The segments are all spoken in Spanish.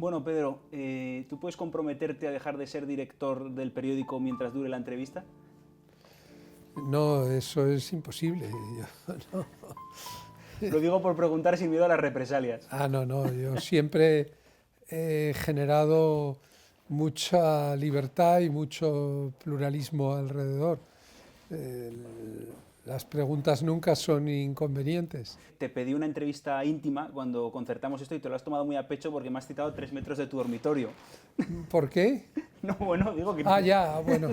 Bueno, Pedro, ¿tú puedes comprometerte a dejar de ser director del periódico mientras dure la entrevista? No, eso es imposible. No. Lo digo por preguntar sin miedo a las represalias. No, yo siempre he generado mucha libertad y mucho pluralismo alrededor. Las preguntas nunca son inconvenientes. Te pedí una entrevista íntima cuando concertamos esto y te lo has tomado muy a pecho porque me has citado 3 metros de tu dormitorio. ¿Por qué? No, bueno, digo que... Bueno,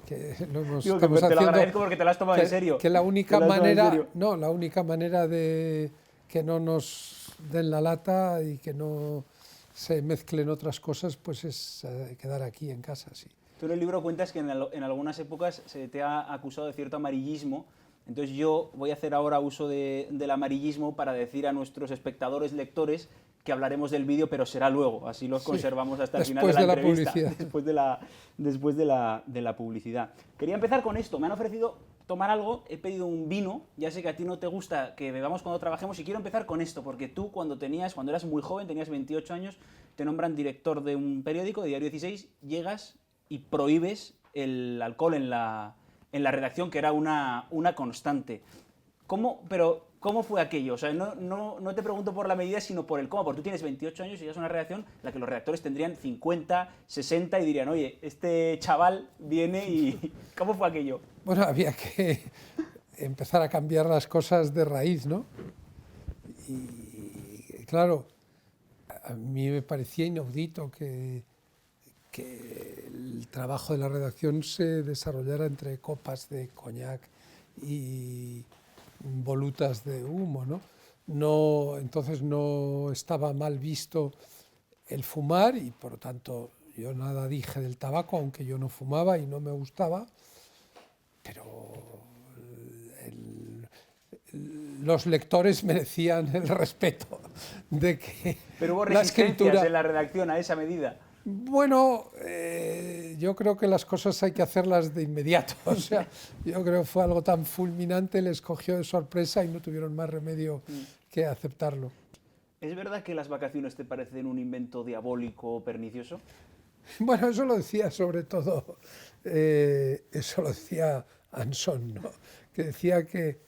que lo hemos, digo que estamos te lo haciendo, agradezco porque te lo has tomado en serio. que la única Te lo has tomado en manera, serio. no, la única manera de que no nos den la lata y que no se mezclen otras cosas, pues es quedar aquí en casa, sí. Tú en el libro cuentas que en algunas épocas se te ha acusado de cierto amarillismo. Entonces yo voy a hacer ahora uso del amarillismo para decir a nuestros espectadores, lectores, que hablaremos del vídeo, pero será luego. Así los conservamos hasta el final de la entrevista. Después de la publicidad. Quería empezar con esto. Me han ofrecido tomar algo, he pedido un vino. Ya sé que a ti no te gusta que bebamos cuando trabajemos y quiero empezar con esto, porque tú cuando eras muy joven, tenías 28 años, te nombran director de un periódico, de Diario 16, llegas y prohíbes el alcohol en la redacción, que era una constante. ¿Cómo fue aquello? O sea, no te pregunto por la medida, sino por el cómo, porque tú tienes 28 años y ya es una redacción en la que los redactores tendrían 50, 60 y dirían, oye, este chaval viene y... ¿Cómo fue aquello? Bueno, había que empezar a cambiar las cosas de raíz, ¿no? Y claro, a mí me parecía inaudito que el trabajo de la redacción se desarrollara entre copas de coñac y volutas de humo, ¿no? Entonces no estaba mal visto el fumar y por lo tanto yo nada dije del tabaco, aunque yo no fumaba y no me gustaba, pero los lectores merecían el respeto de que Pero hubo la escritura en la redacción a esa medida. Bueno, yo creo que las cosas hay que hacerlas de inmediato. O sea, yo creo que fue algo tan fulminante, les cogió de sorpresa y no tuvieron más remedio que aceptarlo. ¿Es verdad que las vacaciones te parecen un invento diabólico o pernicioso? Bueno, eso lo decía sobre todo, eso lo decía Anson, ¿no? Que decía que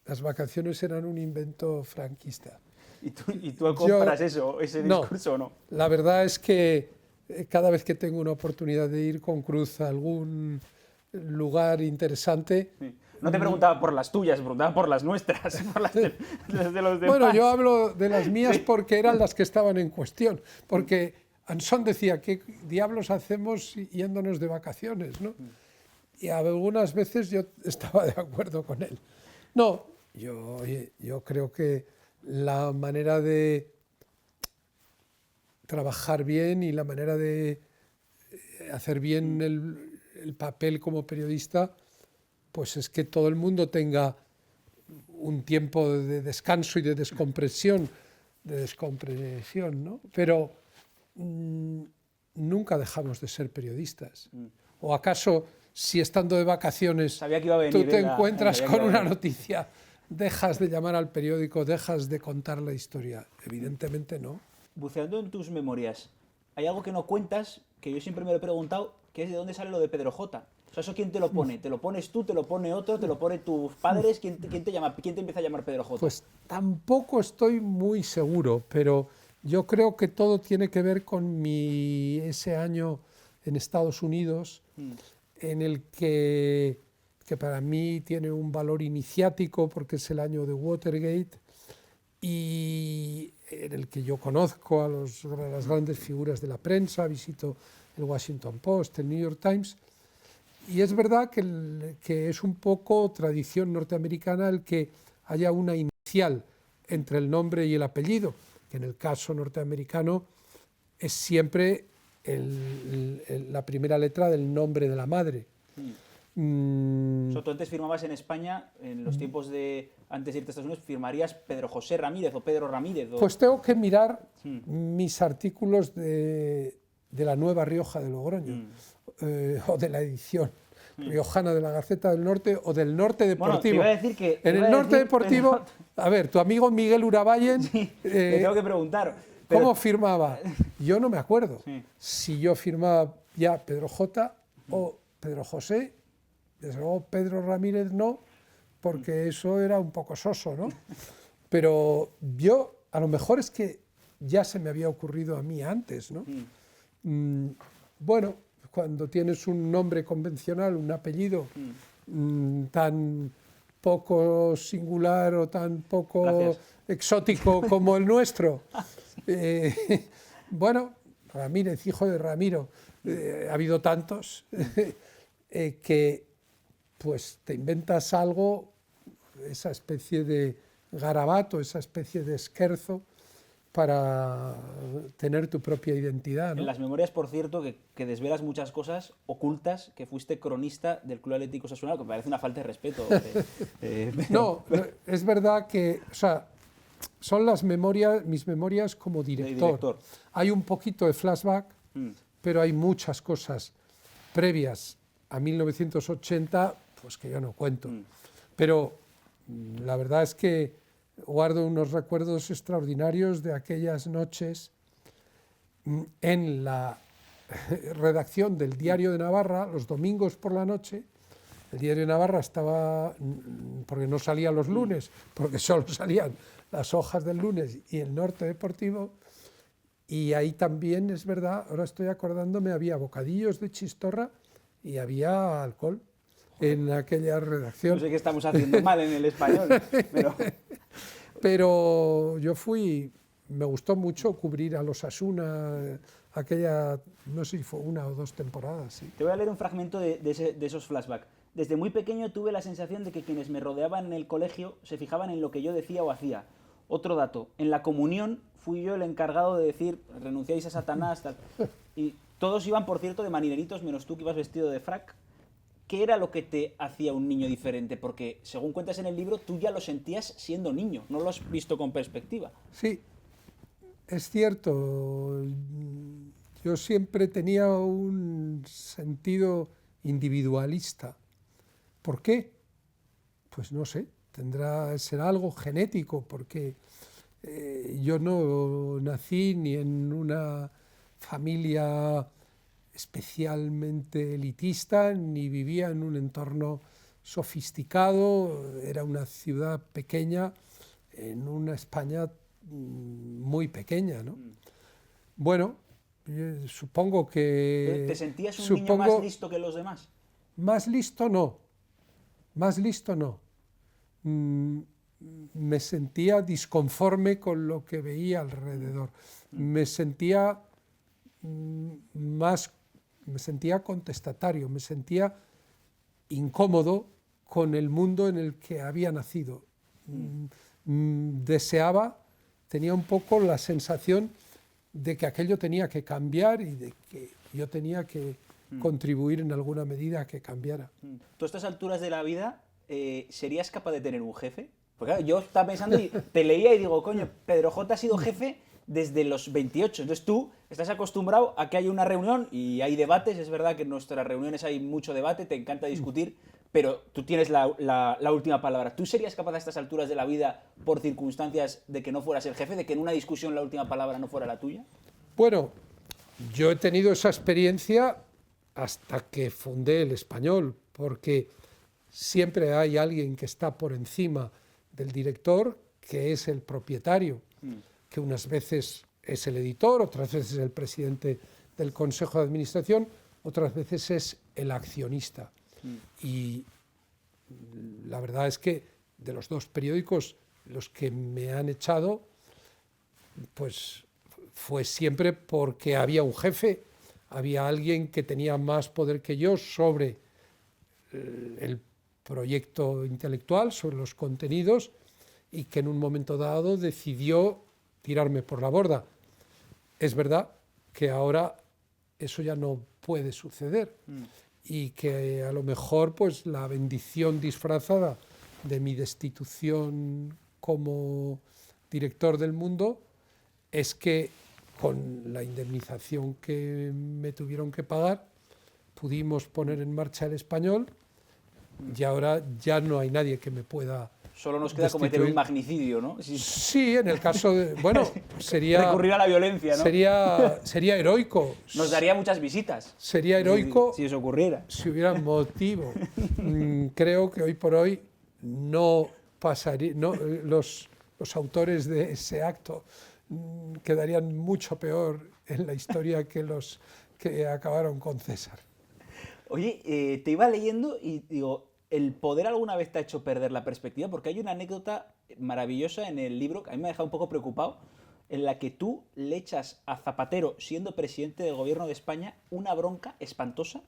las vacaciones eran un invento franquista. ¿Y tú compras ese discurso o no? La verdad es que cada vez que tengo una oportunidad de ir con Cruz a algún lugar interesante... Sí. No te preguntaba por las tuyas, preguntaba por las nuestras, por las de los demás. Bueno, yo hablo de las mías porque eran las que estaban en cuestión, porque Anson decía, ¿qué diablos hacemos yéndonos de vacaciones, ¿no? Y algunas veces yo estaba de acuerdo con él. No, yo creo que la manera de trabajar bien y la manera de hacer bien el papel como periodista, pues es que todo el mundo tenga un tiempo de descanso y de descompresión, ¿no? Pero nunca dejamos de ser periodistas. ¿O acaso, si estando de vacaciones tú te encuentras con una noticia, dejas de llamar al periódico, dejas de contar la historia? Evidentemente no. Buceando en tus memorias, hay algo que no cuentas, que yo siempre me lo he preguntado, que es de dónde sale lo de Pedro J. O sea, ¿eso quién te lo pone? ¿Te lo pones tú, te lo pone otro, te lo ponen tus padres? ¿Quién te llama? ¿Quién te empieza a llamar Pedro J? Pues tampoco estoy muy seguro, pero yo creo que todo tiene que ver con ese año en Estados Unidos, en el que para mí tiene un valor iniciático porque es el año de Watergate, y en el que yo conozco a las grandes figuras de la prensa, visito el Washington Post, el New York Times, y es verdad que es un poco tradición norteamericana el que haya una inicial entre el nombre y el apellido, que en el caso norteamericano es siempre la primera letra del nombre de la madre. Tú antes firmabas en España, en los tiempos de antes de irte a Estados Unidos, firmarías Pedro José Ramírez o Pedro Ramírez. Pues tengo que mirar mis artículos de la Nueva Rioja de Logroño, o de la edición riojana de la Gaceta del Norte o del Norte Deportivo. Bueno, te iba a decir que... En el Norte Deportivo, a ver, tu amigo Miguel Urabayen... Sí, le tengo que preguntar. ¿Cómo firmaba? Yo no me acuerdo. Sí. Si yo firmaba ya Pedro J. o Pedro José, desde luego Pedro Ramírez no, porque eso era un poco soso, ¿no? Pero yo, a lo mejor es que ya se me había ocurrido a mí antes, ¿no? Bueno, cuando tienes un nombre convencional, un apellido tan poco singular o tan poco Gracias. exótico como el nuestro, bueno, Ramírez, hijo de Ramiro, ha habido tantos que pues te inventas algo, esa especie de garabato, esa especie de esquerzo para tener tu propia identidad, ¿no? En las memorias, por cierto, que desvelas muchas cosas ocultas, que fuiste cronista del Club Atlético Osasuna, que me parece una falta de respeto. No, es verdad que, o sea, son las memorias, mis memorias como director. Hay un poquito de flashback, pero hay muchas cosas previas a 1980, pues que yo no cuento. Pero la verdad es que guardo unos recuerdos extraordinarios de aquellas noches en la redacción del Diario de Navarra, los domingos por la noche. El Diario de Navarra estaba, porque no salía los lunes, porque solo salían las hojas del lunes y el Norte Deportivo, y ahí también, es verdad, ahora estoy acordándome, había bocadillos de chistorra y había alcohol en aquella redacción. No sé qué estamos haciendo mal en el español, pero yo fui, me gustó mucho cubrir a los Osasuna, aquella, no sé si fue 1 o 2 temporadas. Sí. Te voy a leer un fragmento de esos flashbacks. Desde muy pequeño tuve la sensación de que quienes me rodeaban en el colegio se fijaban en lo que yo decía o hacía. Otro dato, en la comunión fui yo el encargado de decir, renunciáis a Satanás, tal. Y todos iban, por cierto, de marineritos, menos tú que ibas vestido de frac. ¿Qué era lo que te hacía un niño diferente? Porque, según cuentas en el libro, tú ya lo sentías siendo niño, no lo has visto con perspectiva. Sí, es cierto. Yo siempre tenía un sentido individualista. ¿Por qué? Pues no sé, será algo genético, porque yo no nací ni en una familia especialmente elitista, ni vivía en un entorno sofisticado, era una ciudad pequeña en una España muy pequeña, ¿no? Bueno, supongo que... ¿Te sentías un niño más listo que los demás? Más listo no, más listo no. Me sentía disconforme con lo que veía alrededor. Me sentía contestatario, me sentía incómodo con el mundo en el que había nacido. Tenía un poco la sensación de que aquello tenía que cambiar y de que yo tenía que contribuir en alguna medida a que cambiara. ¿Tú a estas alturas de la vida serías capaz de tener un jefe? Porque claro, yo estaba pensando y te leía y digo, coño, Pedro J ha sido jefe desde los 28. Entonces tú estás acostumbrado a que haya una reunión y hay debates. Es verdad que en nuestras reuniones hay mucho debate, te encanta discutir, pero tú tienes la última palabra. ¿Tú serías capaz a estas alturas de la vida, por circunstancias, de que no fueras el jefe, de que en una discusión la última palabra no fuera la tuya? Bueno, yo he tenido esa experiencia hasta que fundé El Español, porque siempre hay alguien que está por encima del director, que es el propietario, que unas veces es el editor, otras veces es el presidente del Consejo de Administración, otras veces es el accionista. Y la verdad es que de los 2 periódicos, los que me han echado, pues fue siempre porque había un jefe, había alguien que tenía más poder que yo sobre el proyecto intelectual, sobre los contenidos, y que en un momento dado decidió tirarme por la borda. Es verdad que ahora eso ya no puede suceder y que a lo mejor pues la bendición disfrazada de mi destitución como director del Mundo es que con la indemnización que me tuvieron que pagar pudimos poner en marcha El Español y ahora ya no hay nadie que me pueda Solo nos queda cometer un magnicidio, ¿no? Sí. Sí, en el caso de... Bueno, sería... recurrir a la violencia, ¿no? Sería heroico. Nos daría muchas visitas. Sería heroico si eso ocurriera. Si hubiera motivo. Creo que hoy por hoy no pasaría... No, los autores de ese acto quedarían mucho peor en la historia que los que acabaron con César. Oye, te iba leyendo y digo, ¿el poder alguna vez te ha hecho perder la perspectiva? Porque hay una anécdota maravillosa en el libro, que a mí me ha dejado un poco preocupado, en la que tú le echas a Zapatero, siendo presidente del gobierno de España, una bronca espantosa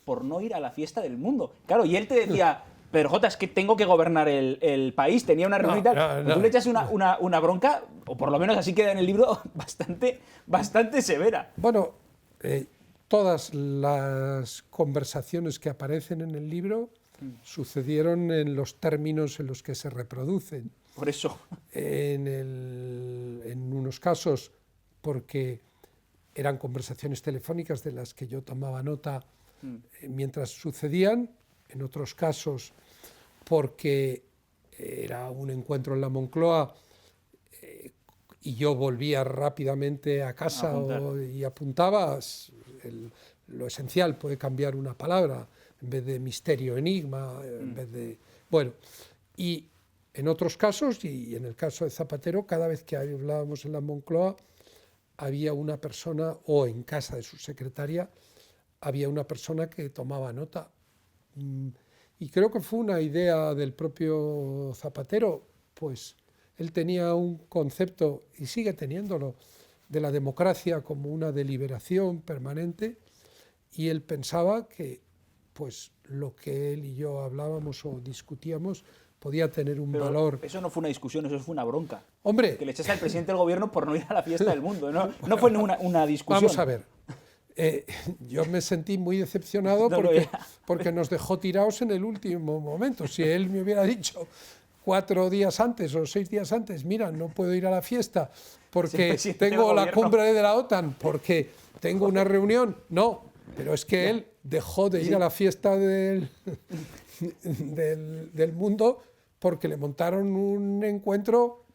por no ir a la fiesta del mundo. Claro, y él te decía, pero Jota, es que tengo que gobernar el país, tenía una reunión y tal. Tú le echas una bronca, o por lo menos así queda en el libro, bastante severa. Bueno, todas las conversaciones que aparecen en el libro sucedieron en los términos en los que se reproducen. Por eso. En unos casos porque eran conversaciones telefónicas de las que yo tomaba nota mientras sucedían, en otros casos porque era un encuentro en la Moncloa y yo volvía rápidamente a casa y apuntaba. Lo esencial puede cambiar una palabra en vez de misterio, enigma, en vez de... Bueno, y en otros casos, y en el caso de Zapatero, cada vez que hablábamos en la Moncloa, había una persona, o en casa de su secretaria, había una persona que tomaba nota. Y creo que fue una idea del propio Zapatero, pues él tenía un concepto, y sigue teniéndolo, de la democracia como una deliberación permanente, y él pensaba que pues lo que él y yo hablábamos o discutíamos podía tener un valor. Eso no fue una discusión, eso fue una bronca. Hombre, que le echaste al presidente del gobierno por no ir a la fiesta del mundo. No fue una discusión. Vamos a ver. Yo me sentí muy decepcionado porque nos dejó tirados en el último momento. Si él me hubiera dicho 4 días antes o 6 días antes, mira, no puedo ir a la fiesta porque tengo la cumbre de la OTAN, porque tengo una reunión. No, pero es que él dejó de ir a la fiesta del mundo porque le montaron un encuentro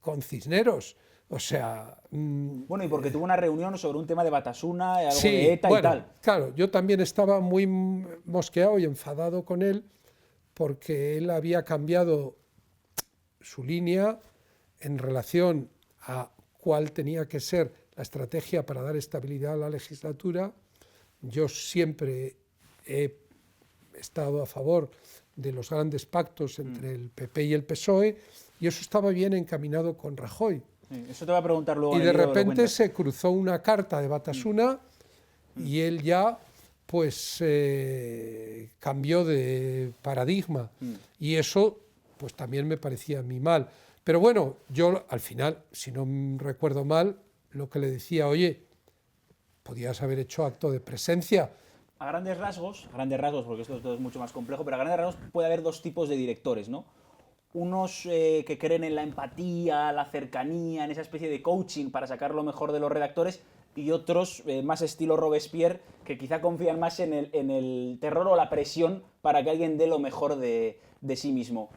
con Cisneros. O sea... Bueno, y porque tuvo una reunión sobre un tema de Batasuna, algo de ETA y tal. Claro, yo también estaba muy mosqueado y enfadado con él porque él había cambiado su línea en relación a cuál tenía que ser la estrategia para dar estabilidad a la legislatura. Yo siempre he estado a favor de los grandes pactos entre el PP y el PSOE, y eso estaba bien encaminado con Rajoy. Sí, eso te voy a preguntar luego. Y de repente se cruzó una carta de Batasuna y él ya pues cambió de paradigma, y eso pues también me parecía a mí mal. Pero bueno, yo al final, si no recuerdo mal, lo que le decía, oye, podías haber hecho acto de presencia. A grandes rasgos, porque esto es mucho más complejo, pero a grandes rasgos puede haber dos tipos de directores, ¿no? Unos que creen en la empatía, la cercanía, en esa especie de coaching para sacar lo mejor de los redactores, y otros más estilo Robespierre, que quizá confían más en el terror o la presión para que alguien dé lo mejor de sí mismo.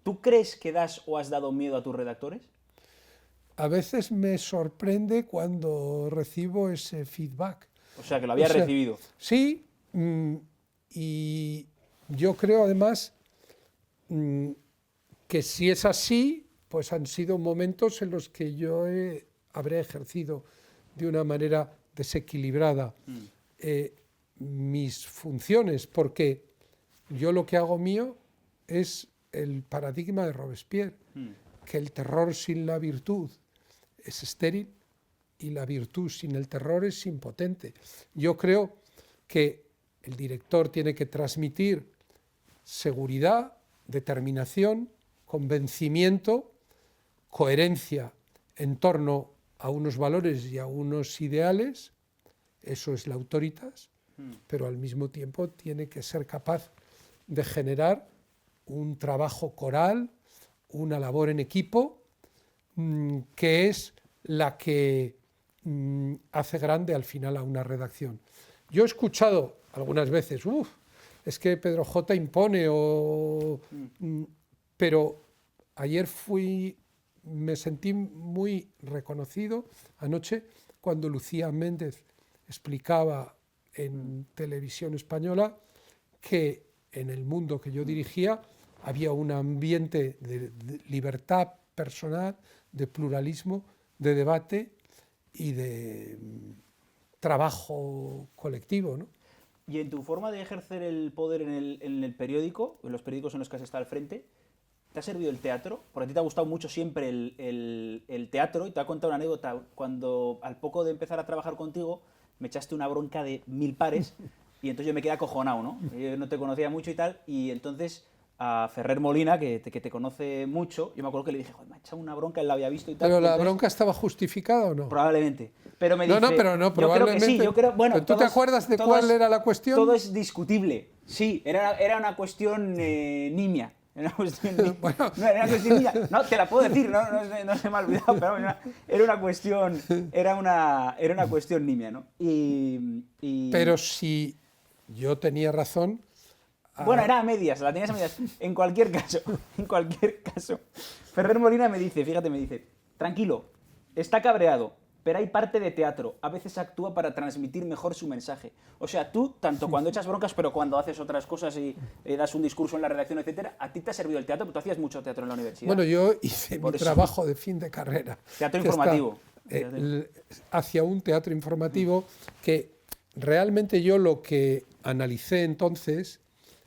¿Tú crees que das o has dado miedo a tus redactores? A veces me sorprende cuando recibo ese feedback. O sea, que lo habías recibido. Sí, y yo creo además que si es así, pues han sido momentos en los que yo habré ejercido de una manera desequilibrada mis funciones, porque yo lo que hago mío es el paradigma de Robespierre, que el terror sin la virtud es estéril y la virtud sin el terror es impotente. Yo creo que el director tiene que transmitir seguridad, determinación, convencimiento, coherencia en torno a unos valores y a unos ideales, eso es la autoritas, pero al mismo tiempo tiene que ser capaz de generar un trabajo coral, una labor en equipo, que es la que hace grande al final a una redacción. Yo he escuchado algunas veces, es que Pedro J. impone, pero ayer me sentí muy reconocido anoche cuando Lucía Méndez explicaba en televisión española que en el mundo que yo dirigía había un ambiente de libertad personal, de pluralismo, de debate y de trabajo colectivo, ¿no? Y en tu forma de ejercer el poder en el periódico, en los periódicos en los que has estado al frente, ¿te ha servido el teatro? Porque a ti te ha gustado mucho siempre el teatro, y te voy a contar una anécdota. Cuando al poco de empezar a trabajar contigo me echaste una bronca de 1000 pares y entonces yo me quedé acojonado, ¿no? Yo no te conocía mucho y tal, y entonces a Ferrer Molina, que te conoce mucho, yo me acuerdo que le dije, joder, me ha echado una bronca, él la había visto y tal. ¿Pero y la entonces, bronca estaba justificada o no? probablemente. Pero me dice, No, yo creo que sí, probablemente. yo creo, bueno, ¿Pero tú te acuerdas de cuál era la cuestión? Todo es discutible. Sí, era una cuestión nimia. Era una cuestión, Bueno. no, era una cuestión nimia. No, te la puedo decir, no se me ha olvidado, pero era una cuestión nimia, ¿no? Pero si yo tenía razón. Bueno, era a medias, la tenías a medias. En cualquier caso, Ferrer Molina me dice, fíjate, me dice, tranquilo, está cabreado, pero hay parte de teatro, a veces actúa para transmitir mejor su mensaje. O sea, tú, tanto cuando echas broncas, pero cuando haces otras cosas y das un discurso en la redacción, etcétera, a ti te ha servido el teatro, porque tú hacías mucho teatro en la universidad. Bueno, yo hice mi trabajo de fin de carrera. Teatro informativo. Hacia un teatro informativo que realmente yo lo que analicé entonces,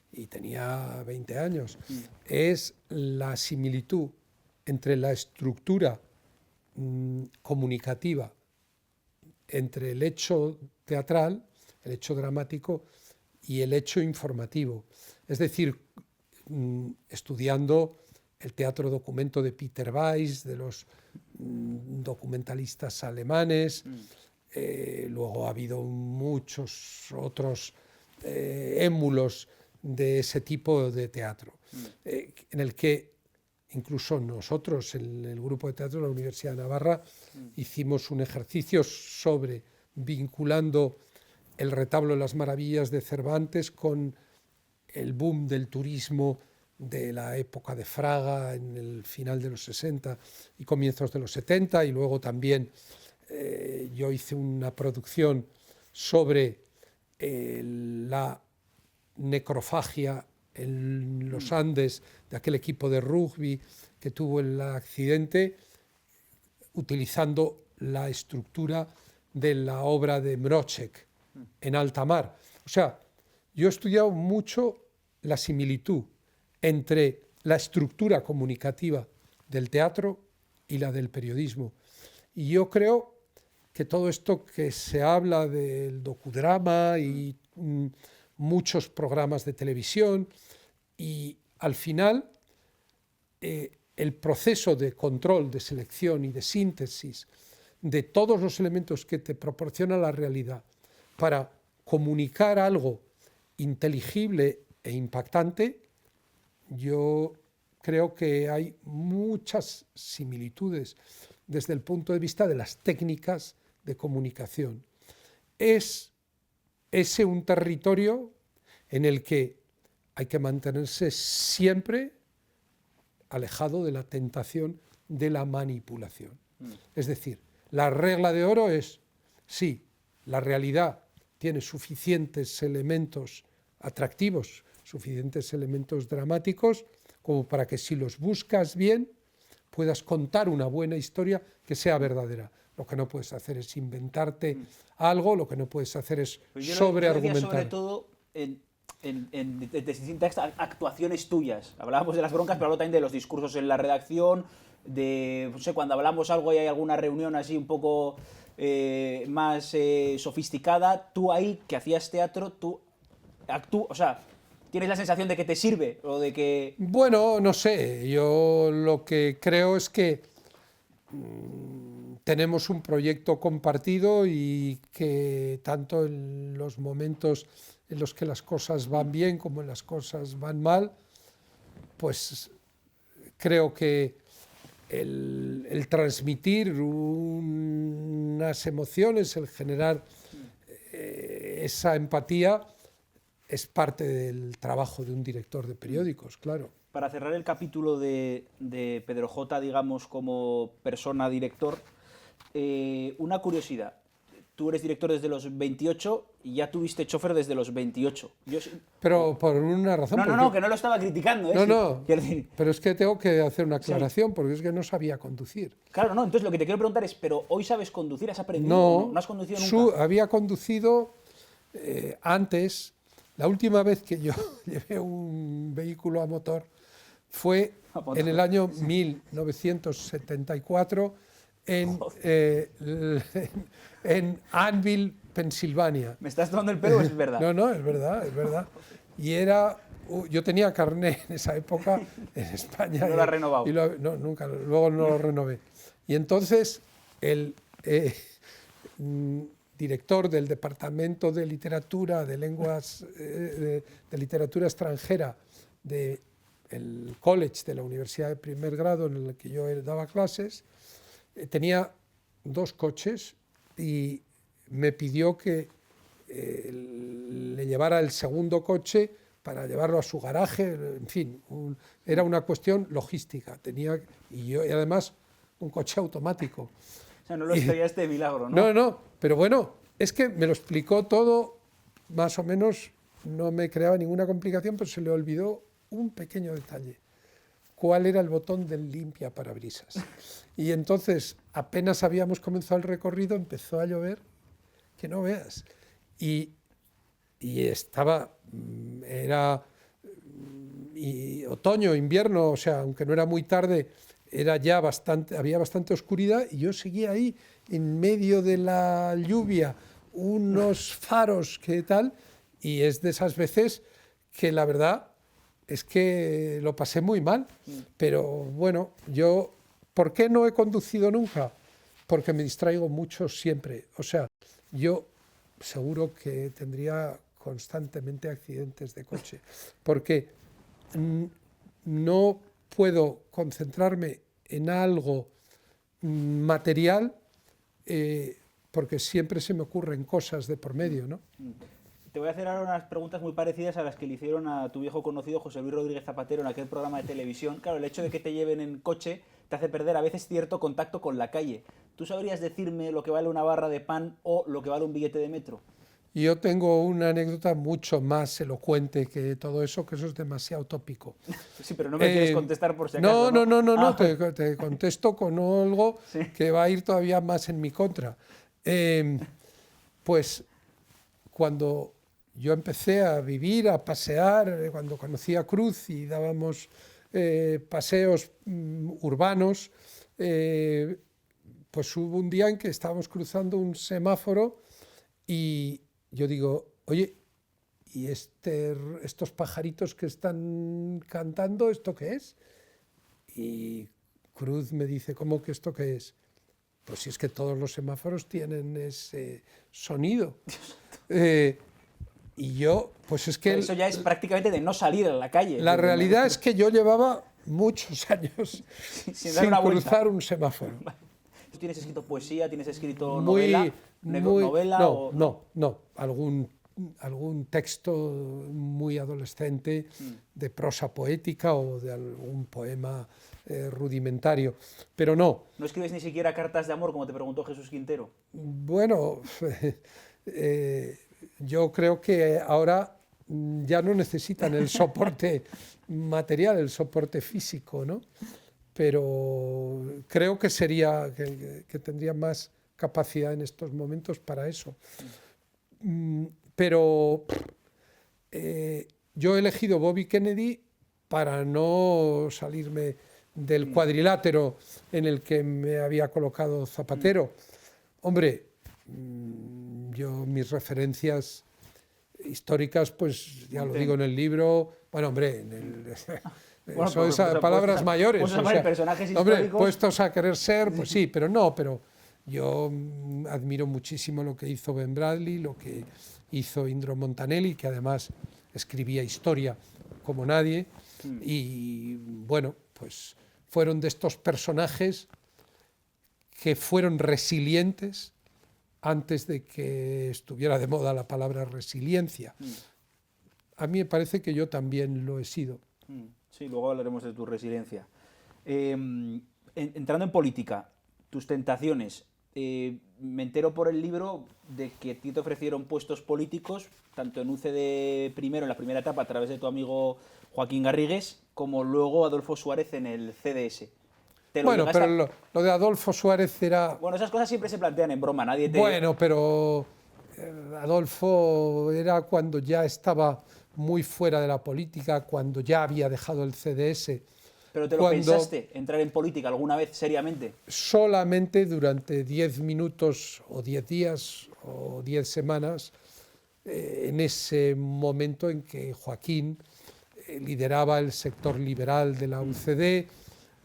y tenía 20 años, es la similitud entre la estructura comunicativa, entre el hecho teatral, el hecho dramático y el hecho informativo. Es decir, estudiando el teatro documento de Peter Weiss, de los documentalistas alemanes, luego ha habido muchos otros émulos de ese tipo de teatro, en el que incluso nosotros, en el grupo de teatro de la Universidad de Navarra, hicimos un ejercicio sobre vinculando el retablo de las maravillas de Cervantes con el boom del turismo de la época de Fraga en el final de los 60 y comienzos de los 70, y luego también yo hice una producción sobre la necrofagia en los Andes de aquel equipo de rugby que tuvo el accidente, utilizando la estructura de la obra de Mroczek en alta mar. O sea, yo he estudiado mucho la similitud entre la estructura comunicativa del teatro y la del periodismo. Y yo creo que todo esto que se habla del docudrama y muchos programas de televisión, y al final el proceso de control, de selección y de síntesis de todos los elementos que te proporciona la realidad para comunicar algo inteligible e impactante, yo creo que hay muchas similitudes desde el punto de vista de las técnicas de comunicación. Es ese un territorio en el que hay que mantenerse siempre alejado de la tentación de la manipulación. Es decir, la regla de oro es, sí, la realidad tiene suficientes elementos atractivos, suficientes elementos dramáticos, como para que si los buscas bien, puedas contar una buena historia que sea verdadera. Lo que no puedes hacer es inventarte algo, lo que no puedes hacer es sobreargumentar. Sobre todo en distintas actuaciones tuyas. Hablábamos de las broncas, pero hablo también de los discursos en la redacción, de, no sé, cuando hablamos algo y hay alguna reunión así un poco más sofisticada, tú ahí, que hacías teatro, o sea, ¿tienes la sensación de que te sirve o de que...? Bueno, no sé, yo lo que creo es que tenemos un proyecto compartido y que tanto en los momentos en los que las cosas van bien como en las cosas van mal, pues creo que el transmitir unas emociones, el generar esa empatía, es parte del trabajo de un director de periódicos, claro. para cerrar el capítulo de Pedro J, digamos, como persona, director, una curiosidad. Tú eres director desde los 28 y ya tuviste chofer desde los 28. Pero por una razón. No, que no lo estaba criticando. No, pero es que tengo que hacer una aclaración, porque es que no sabía conducir. Claro, no, entonces lo que te quiero preguntar es, ¿pero hoy sabes conducir? ¿Has aprendido? ¿No has conducido nunca? Había conducido antes. La última vez que yo llevé un vehículo a motor fue en el año 1974 en Annville, Pensilvania. ¿Me estás tomando el pelo o es verdad? No, es verdad, es verdad. Y yo tenía carné en esa época en España. ¿No lo has renovado? Nunca, luego no lo renové. Y entonces el director del Departamento de Literatura, de Lenguas, de Literatura Extranjera del College de la Universidad de Primer Grado en el que yo daba clases, tenía 2 coches y me pidió que le llevara el segundo coche para llevarlo a su garaje, en fin, era una cuestión logística. Y además un coche automático. O sea, no lo estrellaste de milagro, ¿no? No, pero bueno, es que me lo explicó todo, más o menos, no me creaba ninguna complicación, pero se le olvidó un pequeño detalle. ¿Cuál era el botón del limpia parabrisas? Y entonces, apenas habíamos comenzado el recorrido, empezó a llover, que no veas. Y era otoño, invierno, o sea, aunque no era muy tarde, había bastante oscuridad y yo seguía ahí, en medio de la lluvia, unos faros que tal, y es de esas veces que la verdad es que lo pasé muy mal, pero bueno, ¿por qué no he conducido nunca? Porque me distraigo mucho siempre. O sea, yo seguro que tendría constantemente accidentes de coche, porque no puedo concentrarme en algo material porque siempre se me ocurren cosas de por medio, ¿no? Te voy a hacer ahora unas preguntas muy parecidas a las que le hicieron a tu viejo conocido José Luis Rodríguez Zapatero en aquel programa de televisión. Claro, el hecho de que te lleven en coche te hace perder a veces cierto contacto con la calle. ¿Tú sabrías decirme lo que vale una barra de pan o lo que vale un billete de metro? Yo tengo una anécdota mucho más elocuente que todo eso, que eso es demasiado tópico. Sí, pero no me quieres contestar por si acaso. No, te contesto con algo ¿Sí? que va a ir todavía más en mi contra. Pues cuando yo empecé a vivir, a pasear, cuando conocí a Cruz y dábamos paseos urbanos, pues hubo un día en que estábamos cruzando un semáforo y yo digo, oye, ¿y estos pajaritos que están cantando, esto qué es? Y Cruz me dice, ¿cómo que esto qué es? Pues si es que todos los semáforos tienen ese sonido. Y yo, pues es que... Pero eso ya es prácticamente de no salir a la calle. La realidad es que yo llevaba muchos años sin cruzar un semáforo. ¿Tú tienes escrito poesía, tienes escrito novela? No. Algún texto muy adolescente de prosa poética o de algún poema rudimentario, pero no. ¿No escribes ni siquiera cartas de amor, como te preguntó Jesús Quintero? Bueno, yo creo que ahora ya no necesitan el soporte material, el soporte físico, ¿no? Pero creo que que tendría más capacidad en estos momentos para eso. Pero yo he elegido Bobby Kennedy para no salirme del cuadrilátero en el que me había colocado Zapatero. Hombre, mis referencias históricas, pues ya lo digo en el libro, bueno, hombre, son esas palabras mayores. O sea, personajes históricos. Hombre, puestos a querer ser, pues sí, pero yo admiro muchísimo lo que hizo Ben Bradley, lo que hizo Indro Montanelli, que además escribía historia como nadie, y bueno, pues fueron de estos personajes que fueron resilientes antes de que estuviera de moda la palabra resiliencia. A mí me parece que yo también lo he sido. Sí, luego hablaremos de tu resiliencia. Entrando en política, tus tentaciones. Me entero por el libro de que a ti te ofrecieron puestos políticos, tanto en UCD primero, en la primera etapa, a través de tu amigo Joaquín Garrigues, como luego Adolfo Suárez en el CDS. Bueno, pero lo de Adolfo Suárez era... Bueno, esas cosas siempre se plantean en broma, nadie te... Bueno, pero Adolfo era cuando ya estaba muy fuera de la política, cuando ya había dejado el CDS. ¿Pero te lo pensaste, entrar en política alguna vez seriamente? Solamente durante 10 minutos o 10 días o 10 semanas, en ese momento en que Joaquín lideraba el sector liberal de la UCD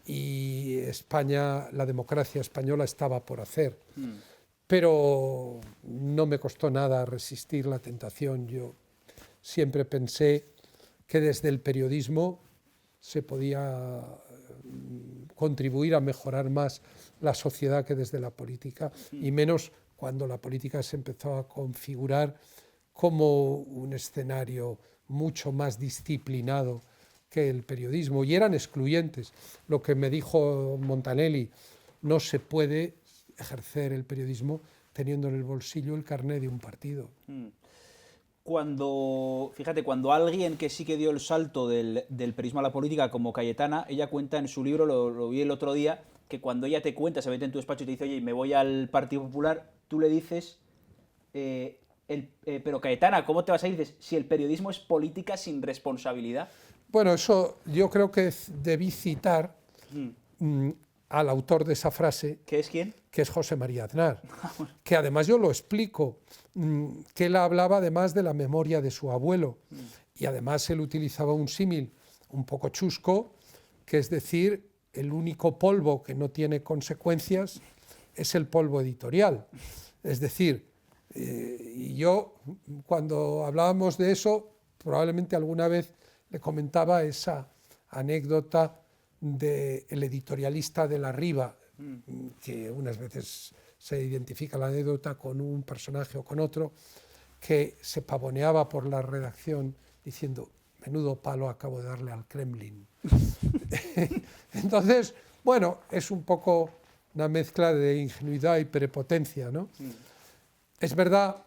y España, la democracia española estaba por hacer. Pero no me costó nada resistir la tentación. Yo siempre pensé que desde el periodismo se podía contribuir a mejorar más la sociedad que desde la política, y menos cuando la política se empezó a configurar como un escenario mucho más disciplinado que el periodismo, y eran excluyentes. Lo que me dijo Montanelli, no se puede ejercer el periodismo teniendo en el bolsillo el carné de un partido. Fíjate, cuando alguien que sí que dio el salto del periodismo a la política, como Cayetana, ella cuenta en su libro, lo vi el otro día, que cuando ella te cuenta, se mete en tu despacho y te dice, oye, me voy al Partido Popular, tú le dices, pero Cayetana, ¿cómo te vas a ir? Dices, si el periodismo es política sin responsabilidad. Bueno, eso yo creo que debí citar al autor de esa frase. ¿Qué es quién? Que es José María Aznar, que además yo lo explico, que él hablaba además de la memoria de su abuelo, y además él utilizaba un símil un poco chusco, que es decir, el único polvo que no tiene consecuencias es el polvo editorial. Es decir, y yo cuando hablábamos de eso, probablemente alguna vez le comentaba esa anécdota del editorialista de La Riva, que unas veces se identifica la anécdota con un personaje o con otro, que se pavoneaba por la redacción diciendo, menudo palo acabo de darle al Kremlin. Entonces, bueno, es un poco una mezcla de ingenuidad y prepotencia, ¿no? Es verdad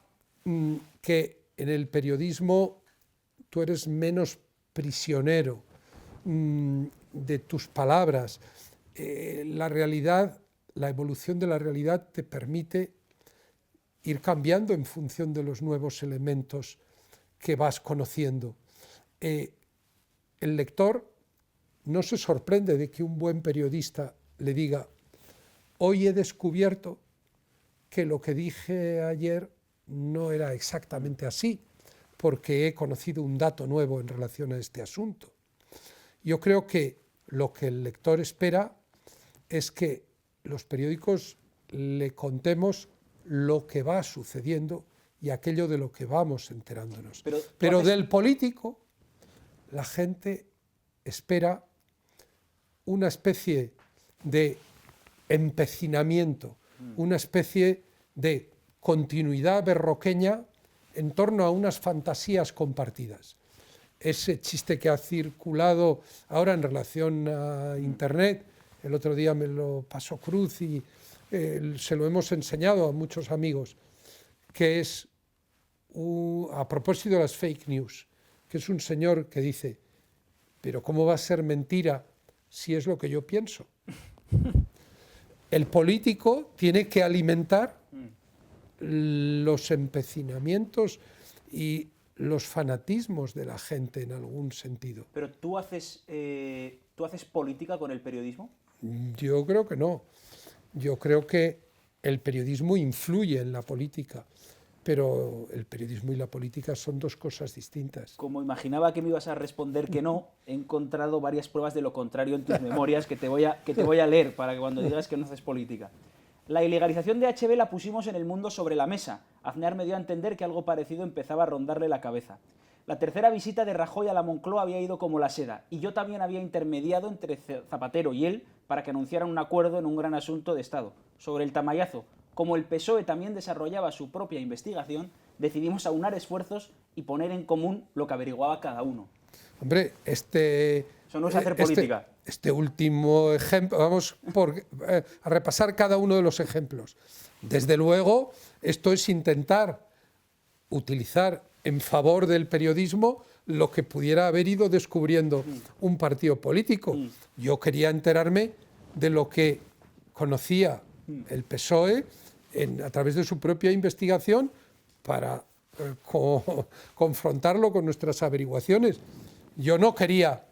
que en el periodismo tú eres menos prisionero de tus palabras. La realidad, la evolución de la realidad te permite ir cambiando en función de los nuevos elementos que vas conociendo. El lector no se sorprende de que un buen periodista le diga, hoy he descubierto que lo que dije ayer no era exactamente así, porque he conocido un dato nuevo en relación a este asunto. Yo creo que lo que el lector espera es que los periódicos le contemos lo que va sucediendo y aquello de lo que vamos enterándonos. Pero del político, la gente espera una especie de empecinamiento, una especie de continuidad berroqueña en torno a unas fantasías compartidas. Ese chiste que ha circulado ahora en relación a Internet, el otro día me lo pasó Cruz y se lo hemos enseñado a muchos amigos, que es, a propósito de las fake news, que es un señor que dice, pero ¿cómo va a ser mentira si es lo que yo pienso? El político tiene que alimentar los empecinamientos y los fanatismos de la gente en algún sentido. ¿Pero tú haces política con el periodismo? Yo creo que no. Yo creo que el periodismo influye en la política, pero el periodismo y la política son dos cosas distintas. Como imaginaba que me ibas a responder que no, he encontrado varias pruebas de lo contrario en tus memorias que te voy a leer para que cuando digas que no haces política. La ilegalización de HB la pusimos en El Mundo sobre la mesa. Aznar me dio a entender que algo parecido empezaba a rondarle la cabeza. La tercera visita de Rajoy a la Moncloa había ido como la seda, y yo también había intermediado entre Zapatero y él para que anunciaran un acuerdo en un gran asunto de Estado. Sobre el tamallazo, como el PSOE también desarrollaba su propia investigación, decidimos aunar esfuerzos y poner en común lo que averiguaba cada uno. Hombre, Eso no es hacer política. Este último ejemplo, vamos a repasar cada uno de los ejemplos. Desde luego, esto es intentar utilizar en favor del periodismo lo que pudiera haber ido descubriendo un partido político. Yo quería enterarme de lo que conocía el PSOE a través de su propia investigación para confrontarlo con nuestras averiguaciones. Yo no quería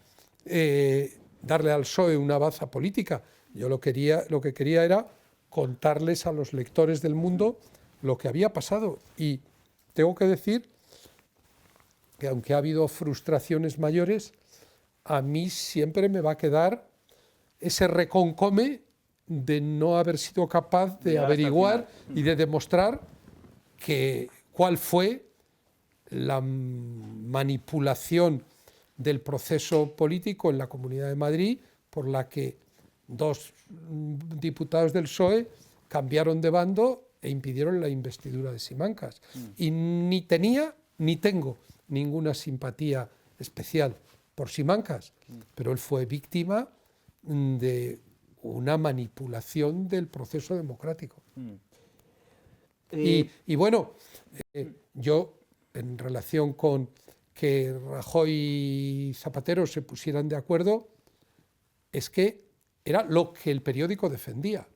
darle al PSOE una baza política. Yo lo que quería era contarles a los lectores del mundo lo que había pasado. Y tengo que decir que aunque ha habido frustraciones mayores, a mí siempre me va a quedar ese reconcome de no haber sido capaz de averiguar y de demostrar cuál fue la manipulación del proceso político en la Comunidad de Madrid por la que 2 diputados del PSOE cambiaron de bando e impidieron la investidura de Simancas. Y ni tenía ni tengo ninguna simpatía especial por Simancas, pero él fue víctima de una manipulación del proceso democrático. Y bueno, yo en relación con que Rajoy y Zapatero se pusieran de acuerdo, es que era lo que el periódico defendía.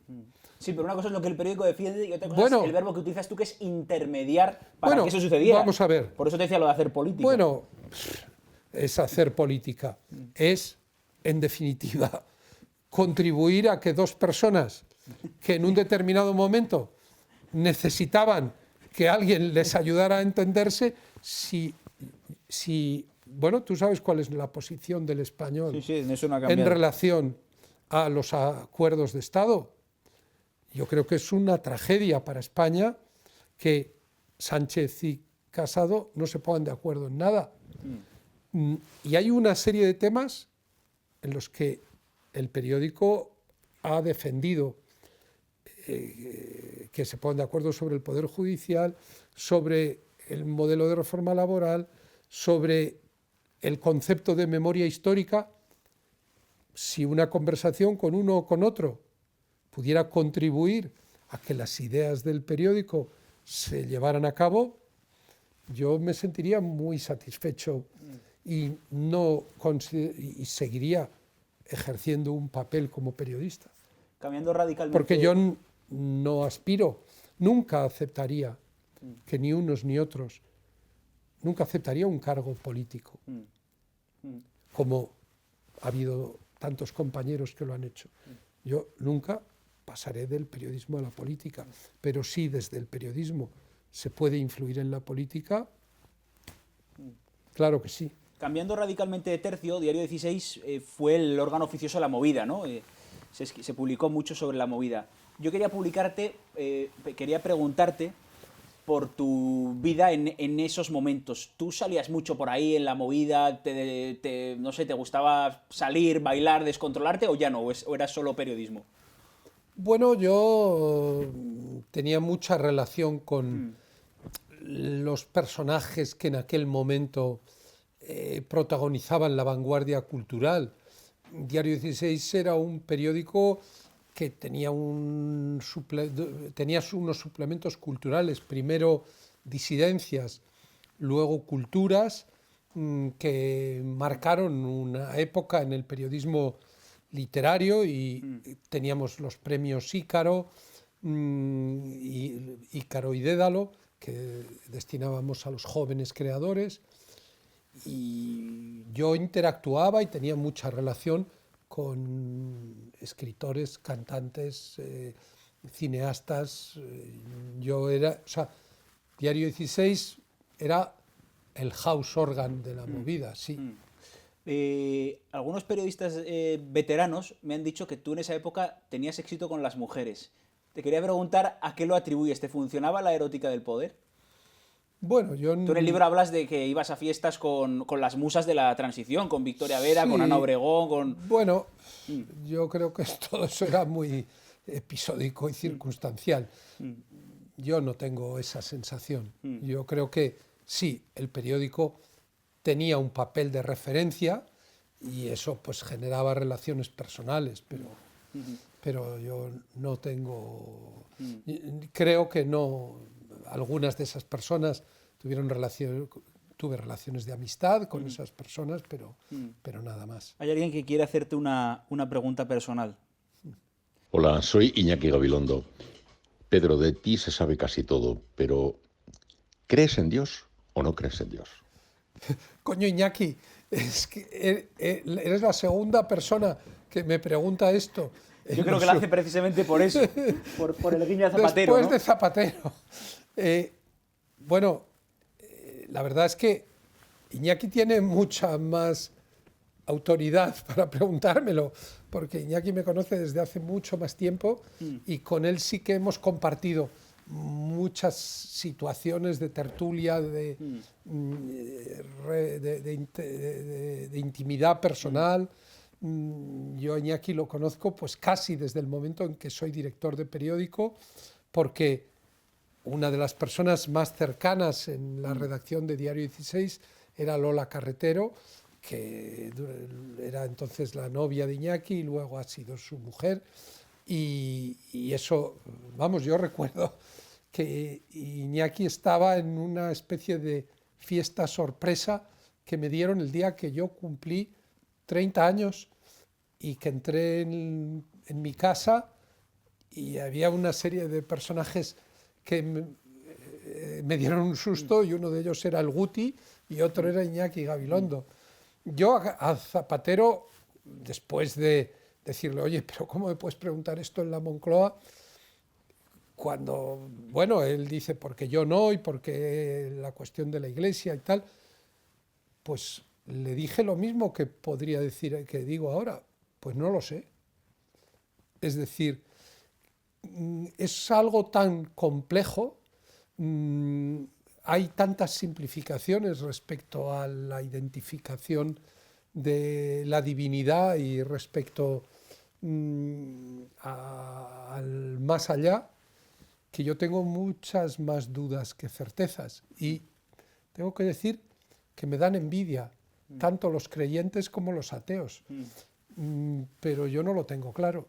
Sí, pero una cosa es lo que el periódico defiende y otra cosa es el verbo que utilizas tú, que es intermediar para que eso sucediera. Vamos a ver. Por eso te decía lo de hacer política. Bueno, es hacer política. Es, en definitiva, contribuir a que 2 personas que en un determinado momento necesitaban que alguien les ayudara a entenderse, bueno, tú sabes cuál es la posición del español eso no ha en relación a los acuerdos de Estado. Yo creo que es una tragedia para España que Sánchez y Casado no se pongan de acuerdo en nada. Y hay una serie de temas en los que el periódico ha defendido que se pongan de acuerdo sobre el Poder Judicial, sobre el modelo de reforma laboral, sobre el concepto de memoria histórica. Si una conversación con uno o con otro pudiera contribuir a que las ideas del periódico se llevaran a cabo, yo me sentiría muy satisfecho y seguiría ejerciendo un papel como periodista. Cambiando radicalmente. Porque yo no aspiro, nunca aceptaría que ni unos ni otros, nunca aceptaría un cargo político, como ha habido tantos compañeros que lo han hecho. Yo nunca pasaré del periodismo a la política, pero sí desde el periodismo se puede influir en la política, claro que sí. Cambiando radicalmente de tercio, Diario 16 fue el órgano oficioso de la movida, ¿no? Se publicó mucho sobre la movida. Yo quería preguntarte por tu vida en esos momentos. ¿Tú salías mucho por ahí en la movida? No sé, ¿te gustaba salir, bailar, descontrolarte o ya no? ¿O era solo periodismo? Bueno, yo tenía mucha relación con los personajes que en aquel momento protagonizaban la vanguardia cultural. Diario 16 era un periódico que tenía unos suplementos culturales, primero disidencias, luego culturas, que marcaron una época en el periodismo literario y teníamos los premios Ícaro, Ícaro y Dédalo, que destinábamos a los jóvenes creadores, y yo interactuaba y tenía mucha relación con escritores, cantantes, cineastas. Diario 16 era el house organ de la movida, sí. Algunos periodistas veteranos me han dicho que tú en esa época tenías éxito con las mujeres. Te quería preguntar a qué lo atribuyes. ¿Te funcionaba la erótica del poder? Bueno, Tú en el libro hablas de que ibas a fiestas con las musas de la transición, con Victoria Vera, sí, con Ana Obregón, Bueno, yo creo que todo eso era muy episódico y circunstancial. Yo no tengo esa sensación. Yo creo que sí, el periódico tenía un papel de referencia y eso pues generaba relaciones personales, pero yo no tengo... Creo que no... Algunas de esas personas tuve relaciones de amistad con esas personas, pero nada más. Hay alguien que quiere hacerte una pregunta personal. Hola, soy Iñaki Gabilondo. Pedro, de ti se sabe casi todo, pero ¿crees en Dios o no crees en Dios? Coño, Iñaki, es que eres la segunda persona que me pregunta esto. Yo creo que lo hace precisamente por eso, por el guiño a Zapatero. Después ¿no? de Zapatero. Bueno, la verdad es que Iñaki tiene mucha más autoridad para preguntármelo, porque Iñaki me conoce desde hace mucho más tiempo y con él sí que hemos compartido muchas situaciones de tertulia, de intimidad personal. Yo a Iñaki lo conozco pues casi desde el momento en que soy director de periódico, porque una de las personas más cercanas en la redacción de Diario 16 era Lola Carretero, que era entonces la novia de Iñaki y luego ha sido su mujer. Y eso, vamos, yo recuerdo que Iñaki estaba en una especie de fiesta sorpresa que me dieron el día que yo cumplí 30 años y que entré en mi casa y había una serie de personajes que me dieron un susto y uno de ellos era el Guti y otro era Iñaki Gabilondo. Yo a Zapatero, después de decirle, oye, pero ¿cómo me puedes preguntar esto en la Moncloa? Cuando, bueno, él dice, porque yo no, y porque la cuestión de la Iglesia y tal, pues le dije lo mismo que podría decir, que digo ahora, pues no lo sé. Es decir, es algo tan complejo, hay tantas simplificaciones respecto a la identificación de la divinidad y respecto al más allá, que yo tengo muchas más dudas que certezas. Y tengo que decir que me dan envidia, tanto los creyentes como los ateos. Pero yo no lo tengo claro.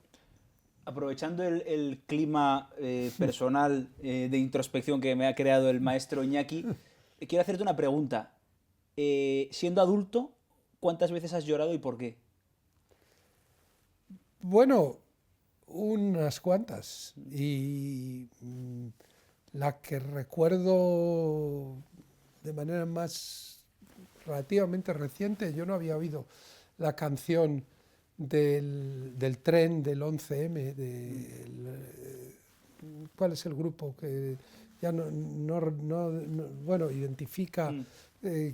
Aprovechando el clima personal de introspección que me ha creado el maestro Iñaki, quiero hacerte una pregunta. Siendo adulto, ¿cuántas veces has llorado y por qué? Bueno, unas cuantas. Y la que recuerdo de manera más relativamente reciente, yo no había oído la canción del tren del 11M, ¿cuál es el grupo que ya bueno, identifica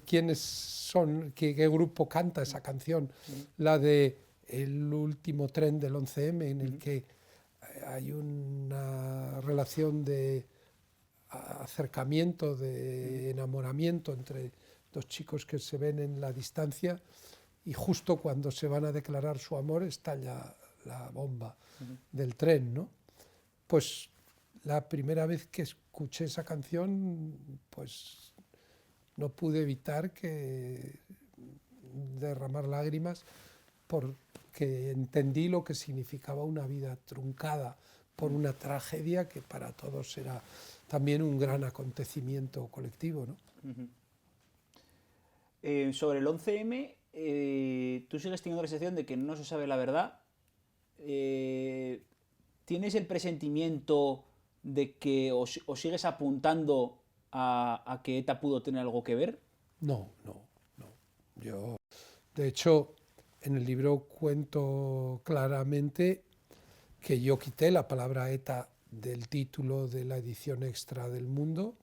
quiénes son, qué grupo canta esa canción? La de El último tren del 11M, en el que hay una relación de acercamiento, de enamoramiento entre dos chicos que se ven en la distancia y justo cuando se van a declarar su amor estalla la bomba del tren, ¿no? Pues la primera vez que escuché esa canción, pues no pude evitar que derramar lágrimas porque entendí lo que significaba una vida truncada por una tragedia que para todos era también un gran acontecimiento colectivo, ¿no? Sobre el 11M, tú sigues teniendo la sensación de que no se sabe la verdad. ¿Tienes el presentimiento de que o sigues apuntando a que ETA pudo tener algo que ver? No. Yo, de hecho, en el libro cuento claramente que yo quité la palabra ETA del título de la edición extra del Mundo,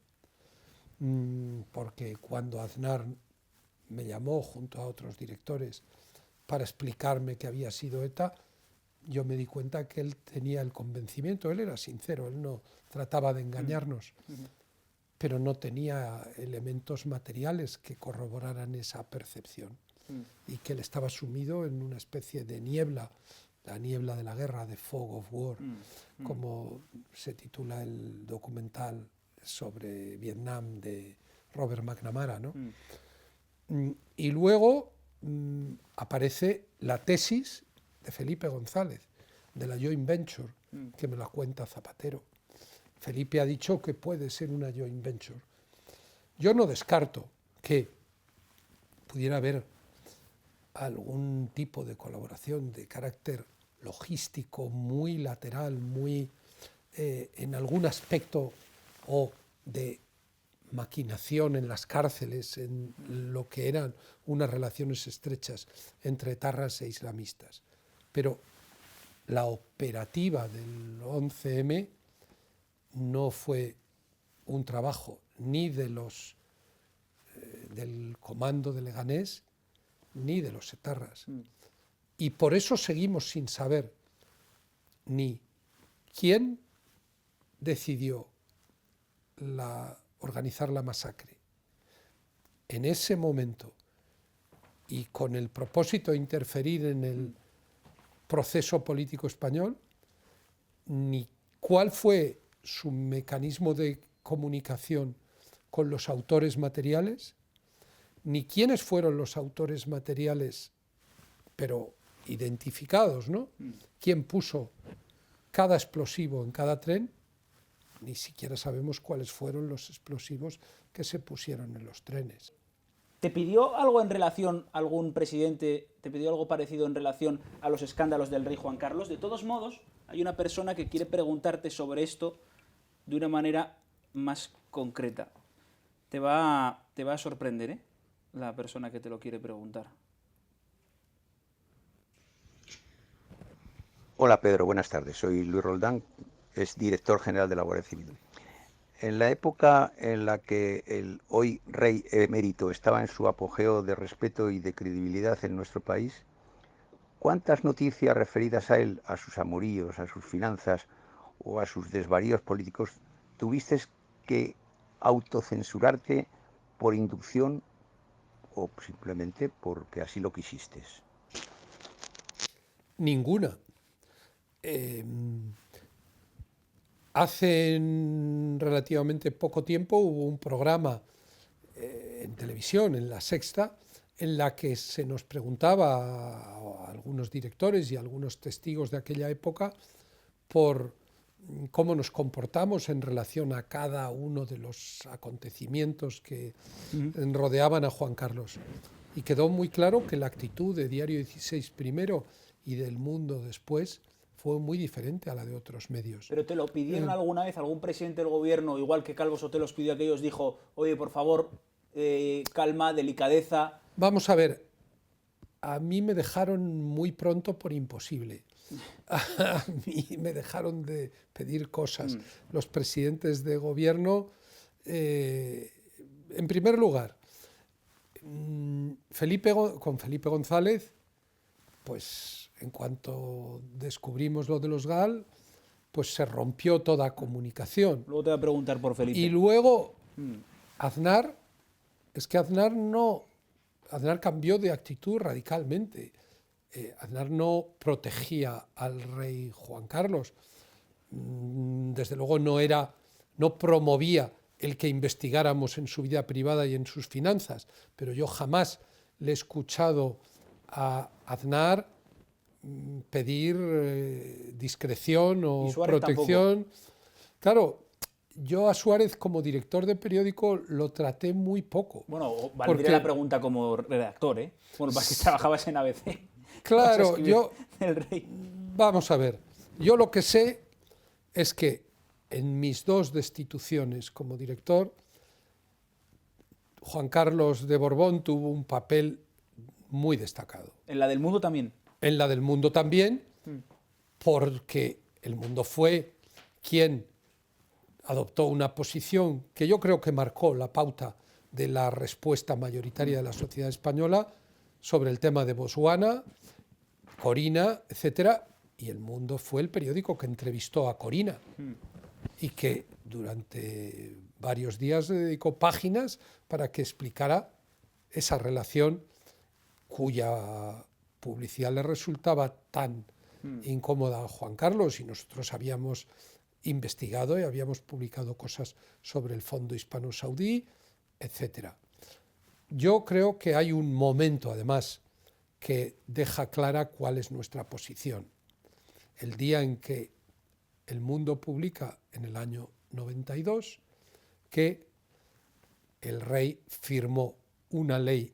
porque cuando Aznar me llamó junto a otros directores para explicarme que había sido ETA, yo me di cuenta que él tenía el convencimiento, él era sincero, él no trataba de engañarnos, pero no tenía elementos materiales que corroboraran esa percepción y que él estaba sumido en una especie de niebla, la niebla de la guerra, de Fog of War, como se titula el documental sobre Vietnam de Robert McNamara, ¿no? Y luego aparece la tesis de Felipe González, de la joint venture, que me la cuenta Zapatero. Felipe ha dicho que puede ser una joint venture. Yo no descarto que pudiera haber algún tipo de colaboración de carácter logístico, muy lateral, muy en algún aspecto, o de maquinación en las cárceles, en lo que eran unas relaciones estrechas entre etarras e islamistas. Pero la operativa del 11M no fue un trabajo ni de del comando de Leganés ni de los etarras. Y por eso seguimos sin saber ni quién decidió organizar la masacre en ese momento y con el propósito de interferir en el proceso político español, ni cuál fue su mecanismo de comunicación con los autores materiales, ni quiénes fueron los autores materiales, pero identificados, ¿no? Quién puso cada explosivo en cada tren, ni siquiera sabemos cuáles fueron los explosivos que se pusieron en los trenes. ¿Te pidió algo en relación, algún presidente, te pidió algo parecido en relación a los escándalos del rey Juan Carlos? De todos modos, hay una persona que quiere preguntarte sobre esto de una manera más concreta. Te va a sorprender, ¿eh?, la persona que te lo quiere preguntar. Hola Pedro, buenas tardes. Soy Luis Roldán, es director general de la Guardia Civil. En la época en la que el hoy rey emérito estaba en su apogeo de respeto y de credibilidad en nuestro país, ¿cuántas noticias referidas a él, a sus amoríos, a sus finanzas o a sus desvaríos políticos tuviste que autocensurarte por inducción o simplemente porque así lo quisiste? Ninguna. Hace relativamente poco tiempo hubo un programa en televisión, en La Sexta, en la que se nos preguntaba a algunos directores y a algunos testigos de aquella época por cómo nos comportamos en relación a cada uno de los acontecimientos que rodeaban a Juan Carlos. Y quedó muy claro que la actitud de Diario 16 primero y del Mundo después fue muy diferente a la de otros medios. ¿Pero te lo pidieron alguna vez algún presidente del gobierno, igual que Calvo Sotelo os pidió a aquellos, dijo, oye, por favor, calma, delicadeza? Vamos a ver, a mí me dejaron muy pronto por imposible. A mí me dejaron de pedir cosas. Los presidentes de gobierno, en primer lugar, con Felipe González, pues en cuanto descubrimos lo de los GAL, pues se rompió toda comunicación. Luego te voy a preguntar por Felipe. Y luego Aznar, es que Aznar cambió de actitud radicalmente. Aznar no protegía al rey Juan Carlos. Desde luego no promovía el que investigáramos en su vida privada y en sus finanzas, pero yo jamás le he escuchado a Aznar pedir discreción o protección. Tampoco. Claro, yo a Suárez como director de periódico lo traté muy poco. Bueno, valdría la pregunta como redactor, ¿eh? Bueno, para que trabajabas en ABC. Claro, vamos a ver, yo lo que sé es que en mis dos destituciones como director, Juan Carlos de Borbón tuvo un papel muy destacado. ¿En la del Mundo también? En la del Mundo también, porque el Mundo fue quien adoptó una posición que yo creo que marcó la pauta de la respuesta mayoritaria de la sociedad española sobre el tema de Botswana, Corina, etcétera, y El Mundo fue el periódico que entrevistó a Corina y que durante varios días le dedicó páginas para que explicara esa relación cuya publicidad le resultaba tan incómoda a Juan Carlos, y nosotros habíamos investigado y habíamos publicado cosas sobre el Fondo Hispano-Saudí, etcétera. yo creo que hay un momento, además, que deja clara cuál es nuestra posición. El día en que El Mundo publica, en el año 92, que el rey firmó una ley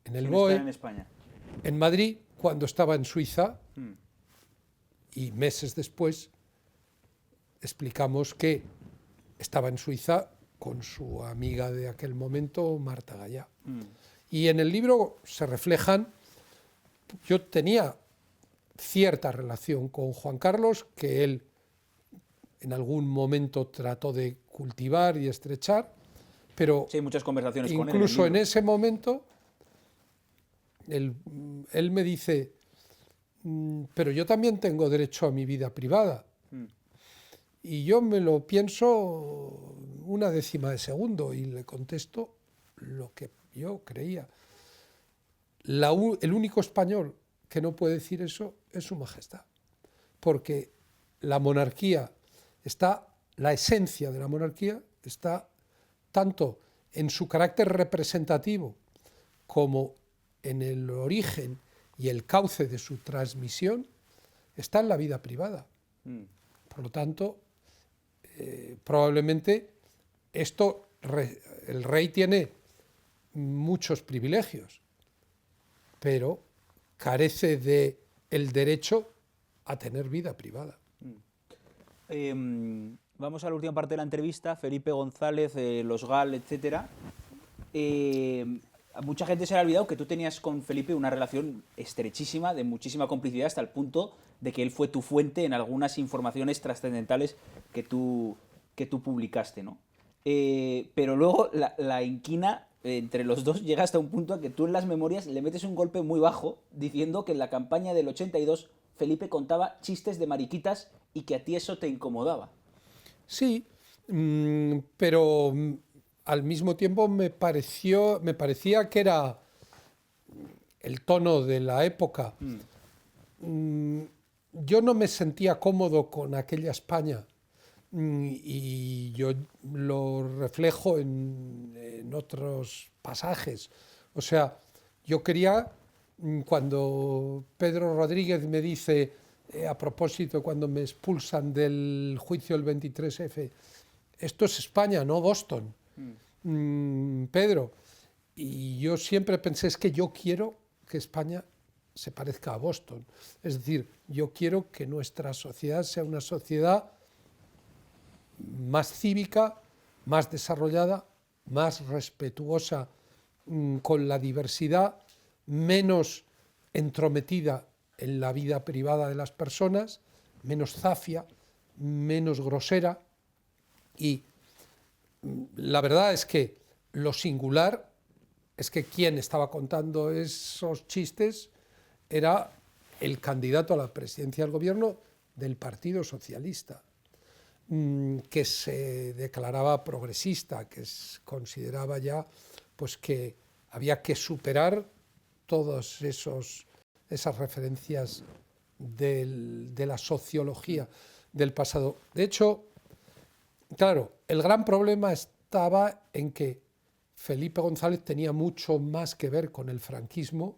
en el Sin BOE, estar en España. en Madrid, cuando estaba en Suiza, Mm. y meses después explicamos que estaba en Suiza con su amiga de aquel momento, Marta Gallá. Mm. Y en el libro se reflejan, yo tenía cierta relación con Juan Carlos, que él en algún momento trató de cultivar y estrechar, pero Sí, hay muchas conversaciones con él. incluso en libro. ese momento, él me dice, pero yo también tengo derecho a mi vida privada. Mm. Y yo me lo pienso una décima de segundo y le contesto lo que yo creía. El único español que no puede decir eso es Su Majestad, porque la monarquía está, la esencia de la monarquía está tanto en su carácter representativo como en el origen y el cauce de su transmisión, está en la vida privada. Mm. Por lo tanto, probablemente el rey tiene muchos privilegios, pero carece de el derecho a tener vida privada. Vamos a la última parte de la entrevista. Felipe González, los GAL, etcétera. A mucha gente se le ha olvidado que tú tenías con Felipe una relación estrechísima, de muchísima complicidad, hasta el punto de que él fue tu fuente en algunas informaciones trascendentales que tú publicaste, ¿no? Pero luego la inquina entre los dos llega hasta un punto a que tú en las memorias le metes un golpe muy bajo diciendo que en la campaña del 82 Felipe contaba chistes de mariquitas y que a ti eso te incomodaba. Sí, pero al mismo tiempo me parecía que era el tono de la época. Yo no me sentía cómodo con aquella España, y yo lo reflejo en otros pasajes. O sea, yo quería, cuando Pedro Rodríguez me dice, a propósito, cuando me expulsan del juicio del 23F, esto es España, no Boston, Pedro. Y yo siempre pensé, es que yo quiero que España se parezca a Boston. Es decir, yo quiero que nuestra sociedad sea una sociedad más cívica, más desarrollada, más respetuosa con la diversidad, menos entrometida en la vida privada de las personas, menos zafia, menos grosera. Y la verdad es que lo singular es que quien estaba contando esos chistes era el candidato a la presidencia del gobierno del Partido Socialista, que se declaraba progresista, que consideraba ya pues, que había que superar todas esas referencias de la sociología del pasado. De hecho, claro, el gran problema estaba en que Felipe González tenía mucho más que ver con el franquismo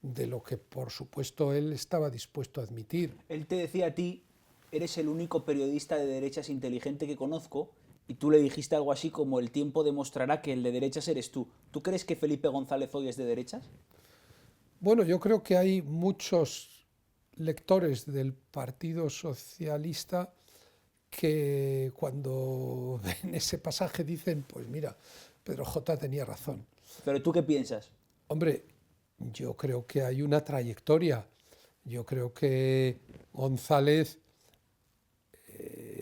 de lo que, por supuesto, él estaba dispuesto a admitir. Él te decía a ti, eres el único periodista de derechas inteligente que conozco, y tú le dijiste algo así como el tiempo demostrará que el de derechas eres tú. ¿Tú crees que Felipe González hoy es de derechas? Bueno, yo creo que hay muchos lectores del Partido Socialista que cuando ven ese pasaje dicen, pues mira, Pedro J. tenía razón. ¿Pero tú qué piensas? Hombre, yo creo que hay una trayectoria. Yo creo que González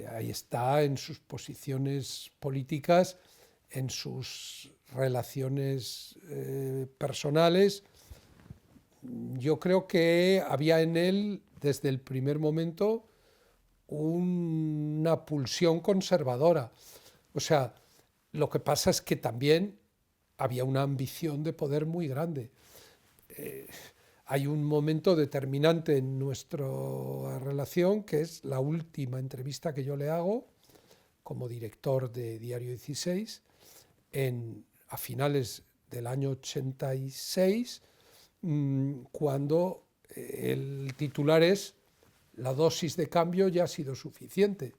ahí está en sus posiciones políticas, en sus relaciones personales. Yo creo que había en él, desde el primer momento, una pulsión conservadora. O sea, lo que pasa es que también había una ambición de poder muy grande. Hay un momento determinante en nuestra relación, que es la última entrevista que yo le hago como director de Diario 16, a finales del año 86, cuando el titular es: la dosis de cambio ya ha sido suficiente.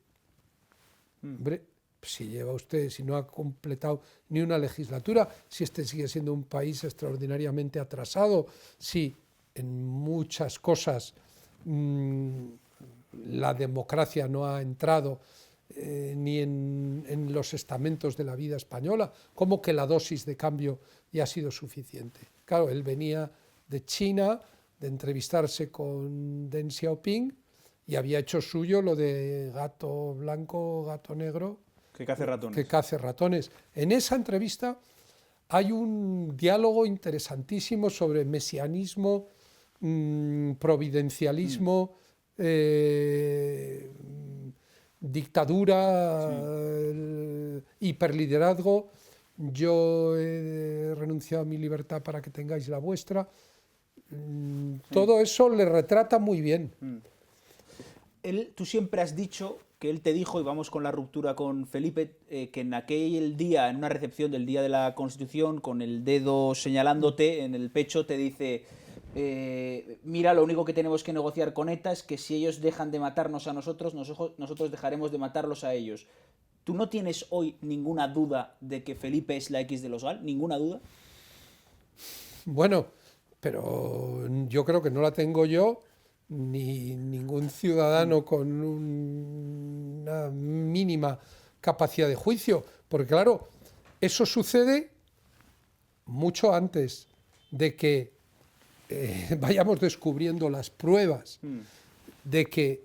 Hombre, si lleva usted, si no ha completado ni una legislatura, si este sigue siendo un país extraordinariamente atrasado, si en muchas cosas la democracia no ha entrado ni en los estamentos de la vida española, ¿cómo que la dosis de cambio ya ha sido suficiente? Claro, él venía de China, de entrevistarse con Deng Xiaoping, y había hecho suyo lo de gato blanco, gato negro, que cace ratones. Que cace ratones. En esa entrevista hay un diálogo interesantísimo sobre mesianismo, providencialismo, dictadura, hiperliderazgo. Yo he renunciado a mi libertad para que tengáis la vuestra. Todo eso le retrata muy bien. Tú siempre has dicho que él te dijo, y vamos con la ruptura con Felipe, que en aquel día, en una recepción del Día de la Constitución, con el dedo señalándote en el pecho, te dice: mira, lo único que tenemos que negociar con ETA es que si ellos dejan de matarnos a nosotros, nosotros dejaremos de matarlos a ellos. ¿Tú no tienes hoy ninguna duda de que Felipe es la X de los GAL? ¿Ninguna duda? Bueno, pero yo creo que no la tengo yo, ni ningún ciudadano con una mínima capacidad de juicio, porque claro, eso sucede mucho antes de que vayamos descubriendo las pruebas de que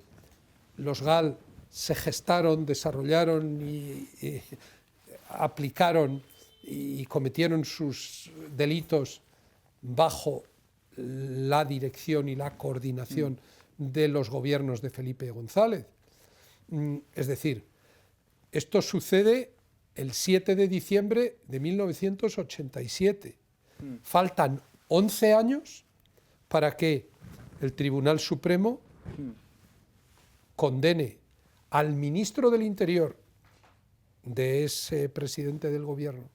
los GAL se gestaron, desarrollaron y aplicaron y cometieron sus delitos bajo la dirección y la coordinación de los gobiernos de Felipe González. Es decir, esto sucede el 7 de diciembre de 1987. Faltan 11 años para que el Tribunal Supremo condene al ministro del Interior de ese presidente del gobierno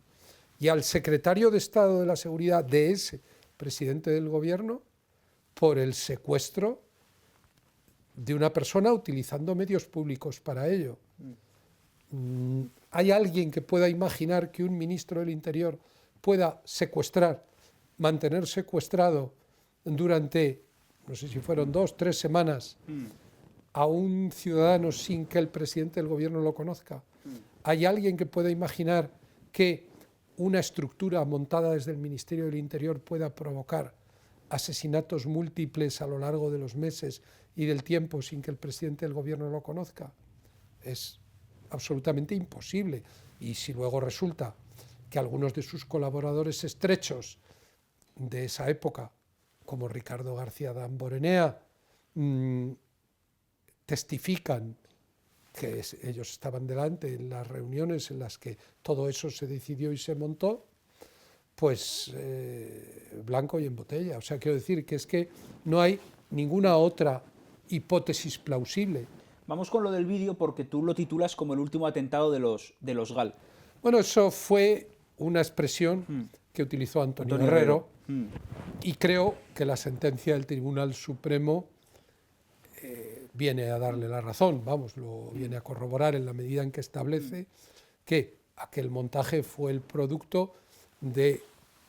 y al secretario de Estado de la Seguridad de ese presidente del gobierno por el secuestro de una persona utilizando medios públicos para ello. ¿Hay alguien que pueda imaginar que un ministro del Interior pueda secuestrar, mantener secuestrado durante, no sé si fueron 2 o 3 semanas, a un ciudadano sin que el presidente del gobierno lo conozca? ¿Hay alguien que pueda imaginar que una estructura montada desde el Ministerio del Interior pueda provocar asesinatos múltiples a lo largo de los meses y del tiempo sin que el presidente del gobierno lo conozca? Es absolutamente imposible. Y si luego resulta que algunos de sus colaboradores estrechos de esa época, como Ricardo García Damborenea, testifican que ellos estaban delante en las reuniones en las que todo eso se decidió y se montó, pues blanco y en botella. O sea, quiero decir que es que no hay ninguna otra hipótesis plausible. Vamos con lo del vídeo, porque tú lo titulas como el último atentado de los GAL. Bueno, eso fue una expresión que utilizó Antonio Herrero, y creo que la sentencia del Tribunal Supremo viene a darle la razón, vamos, lo viene a corroborar en la medida en que establece que aquel montaje fue el producto de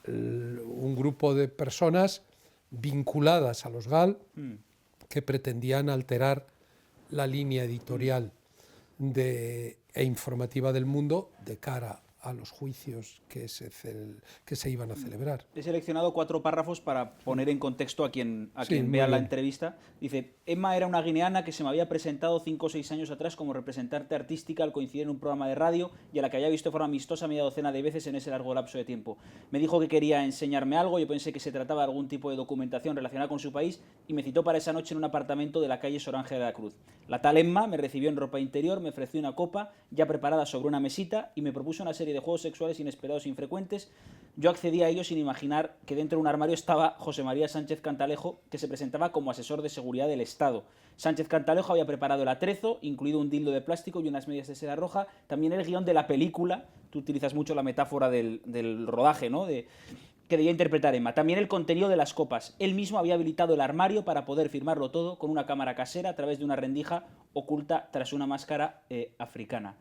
un grupo de personas vinculadas a los GAL que pretendían alterar la línea editorial e informativa del Mundo de cara a los juicios que se iban a celebrar. He seleccionado 4 párrafos para poner en contexto a quien vea la entrevista. Dice: Emma era una guineana que se me había presentado 5 o 6 años atrás como representante artística al coincidir en un programa de radio y a la que había visto de forma amistosa media docena de veces en ese largo lapso de tiempo. Me dijo que quería enseñarme algo, yo pensé que se trataba de algún tipo de documentación relacionada con su país y me citó para esa noche en un apartamento de la calle Sorange de la Cruz. La tal Emma me recibió en ropa interior, me ofreció una copa ya preparada sobre una mesita y me propuso una serie de juegos sexuales inesperados e infrecuentes. Yo accedí a ello sin imaginar que dentro de un armario estaba José María Sánchez Cantalejo, que se presentaba como asesor de seguridad del Estado. Sánchez Cantalejo había preparado el atrezo, incluido un dildo de plástico y unas medias de seda roja, también el guión de la película. tú utilizas mucho la metáfora del rodaje, ¿no? Que debía interpretar Emma. También el contenido de las copas. Él mismo había habilitado el armario para poder firmarlo todo con una cámara casera a través de una rendija oculta tras una máscara africana.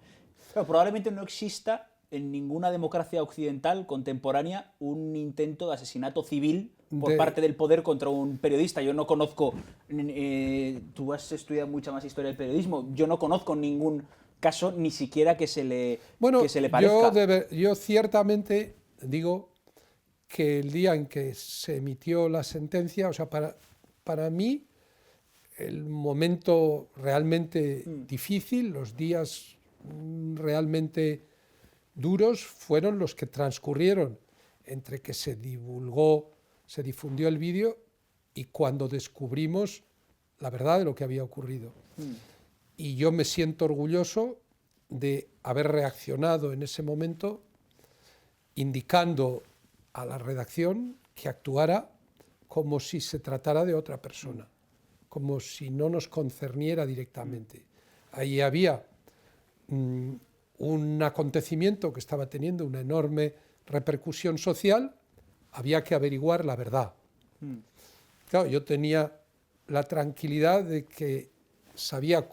Pero probablemente no exista en ninguna democracia occidental contemporánea un intento de asesinato civil por parte del poder contra un periodista. Yo no conozco, tú has estudiado mucha más historia del periodismo, yo no conozco ningún caso ni siquiera que se le parezca. Yo ciertamente digo que el día en que se emitió la sentencia, o sea, para mí el momento realmente difícil, los días realmente duros fueron los que transcurrieron entre que se difundió el vídeo y cuando descubrimos la verdad de lo que había ocurrido. Y yo me siento orgulloso de haber reaccionado en ese momento indicando a la redacción que actuara como si se tratara de otra persona, como si no nos concerniera directamente. Ahí había un acontecimiento que estaba teniendo una enorme repercusión social, había que averiguar la verdad. Claro, yo tenía la tranquilidad de que sabía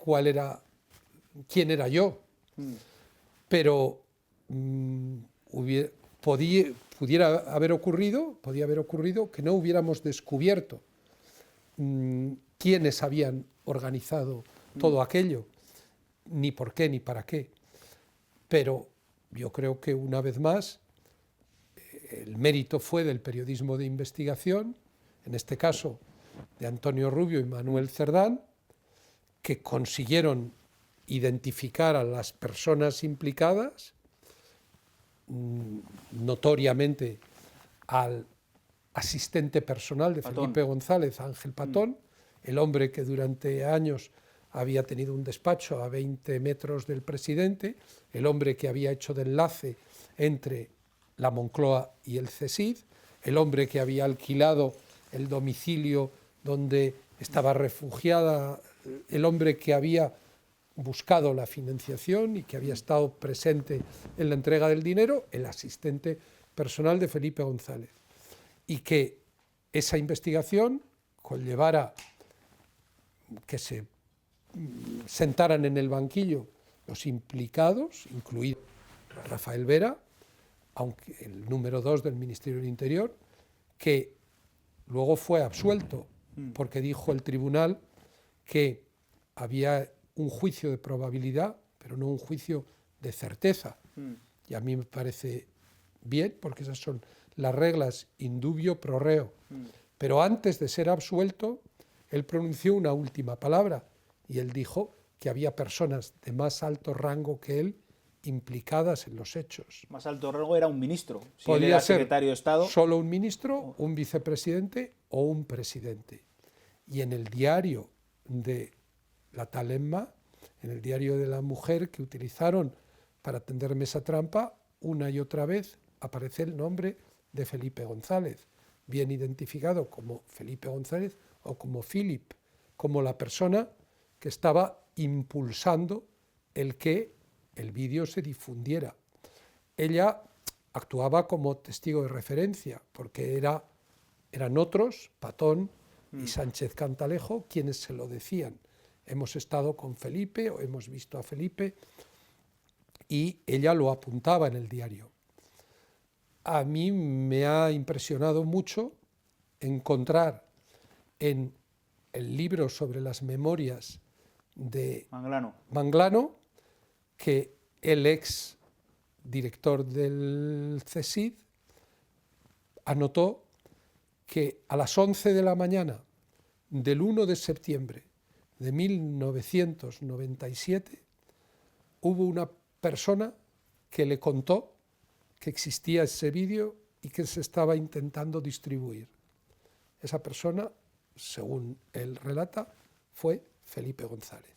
quién era yo, pero podía haber ocurrido que no hubiéramos descubierto quiénes habían organizado todo aquello, ni por qué ni para qué. Pero yo creo que una vez más el mérito fue del periodismo de investigación, en este caso de Antonio Rubio y Manuel Cerdán, que consiguieron identificar a las personas implicadas, notoriamente al asistente personal de Felipe González, Ángel Patón, el hombre que durante años había tenido un despacho a 20 metros del presidente, el hombre que había hecho de enlace entre la Moncloa y el CSIC, el hombre que había alquilado el domicilio donde estaba refugiada, el hombre que había buscado la financiación y que había estado presente en la entrega del dinero, el asistente personal de Felipe González. Y que esa investigación conllevara que se sentaran en el banquillo los implicados, incluido Rafael Vera, aunque el número 2 del Ministerio del Interior, que luego fue absuelto porque dijo el tribunal que había un juicio de probabilidad, pero no un juicio de certeza. Y a mí me parece bien, porque esas son las reglas in dubio pro reo. Pero antes de ser absuelto, él pronunció una última palabra, y él dijo que había personas de más alto rango que él implicadas en los hechos. Más alto rango era un ministro. Si Podía él era ser secretario de Estado. Solo un ministro, un vicepresidente o un presidente. Y en el diario de la tal Emma, en el diario de la mujer que utilizaron para tenderme esa trampa, una y otra vez aparece el nombre de Felipe González, bien identificado como Felipe González o como Philip, como la persona que estaba impulsando el que el vídeo se difundiera. Ella actuaba como testigo de referencia, porque eran otros, Patón y Sánchez Cantalejo, quienes se lo decían. Hemos estado con Felipe o hemos visto a Felipe, y ella lo apuntaba en el diario. A mí me ha impresionado mucho encontrar en el libro sobre las memorias de Manglano que el ex director del CSIC anotó que a las 11 de la mañana del 1 de septiembre de 1997 hubo una persona que le contó que existía ese vídeo y que se estaba intentando distribuir. Esa persona, según él relata, fue Felipe González.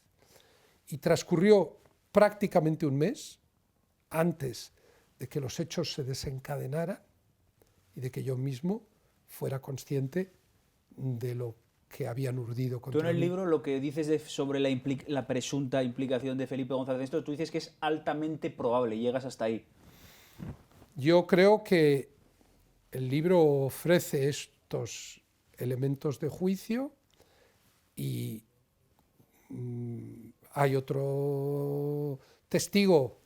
Y transcurrió prácticamente un mes antes de que los hechos se desencadenaran y de que yo mismo fuera consciente de lo que habían urdido contra mí. Tú en el libro lo que dices sobre la presunta implicación de Felipe González en esto, tú dices que es altamente probable, llegas hasta ahí. Yo creo que el libro ofrece estos elementos de juicio y hay otro testigo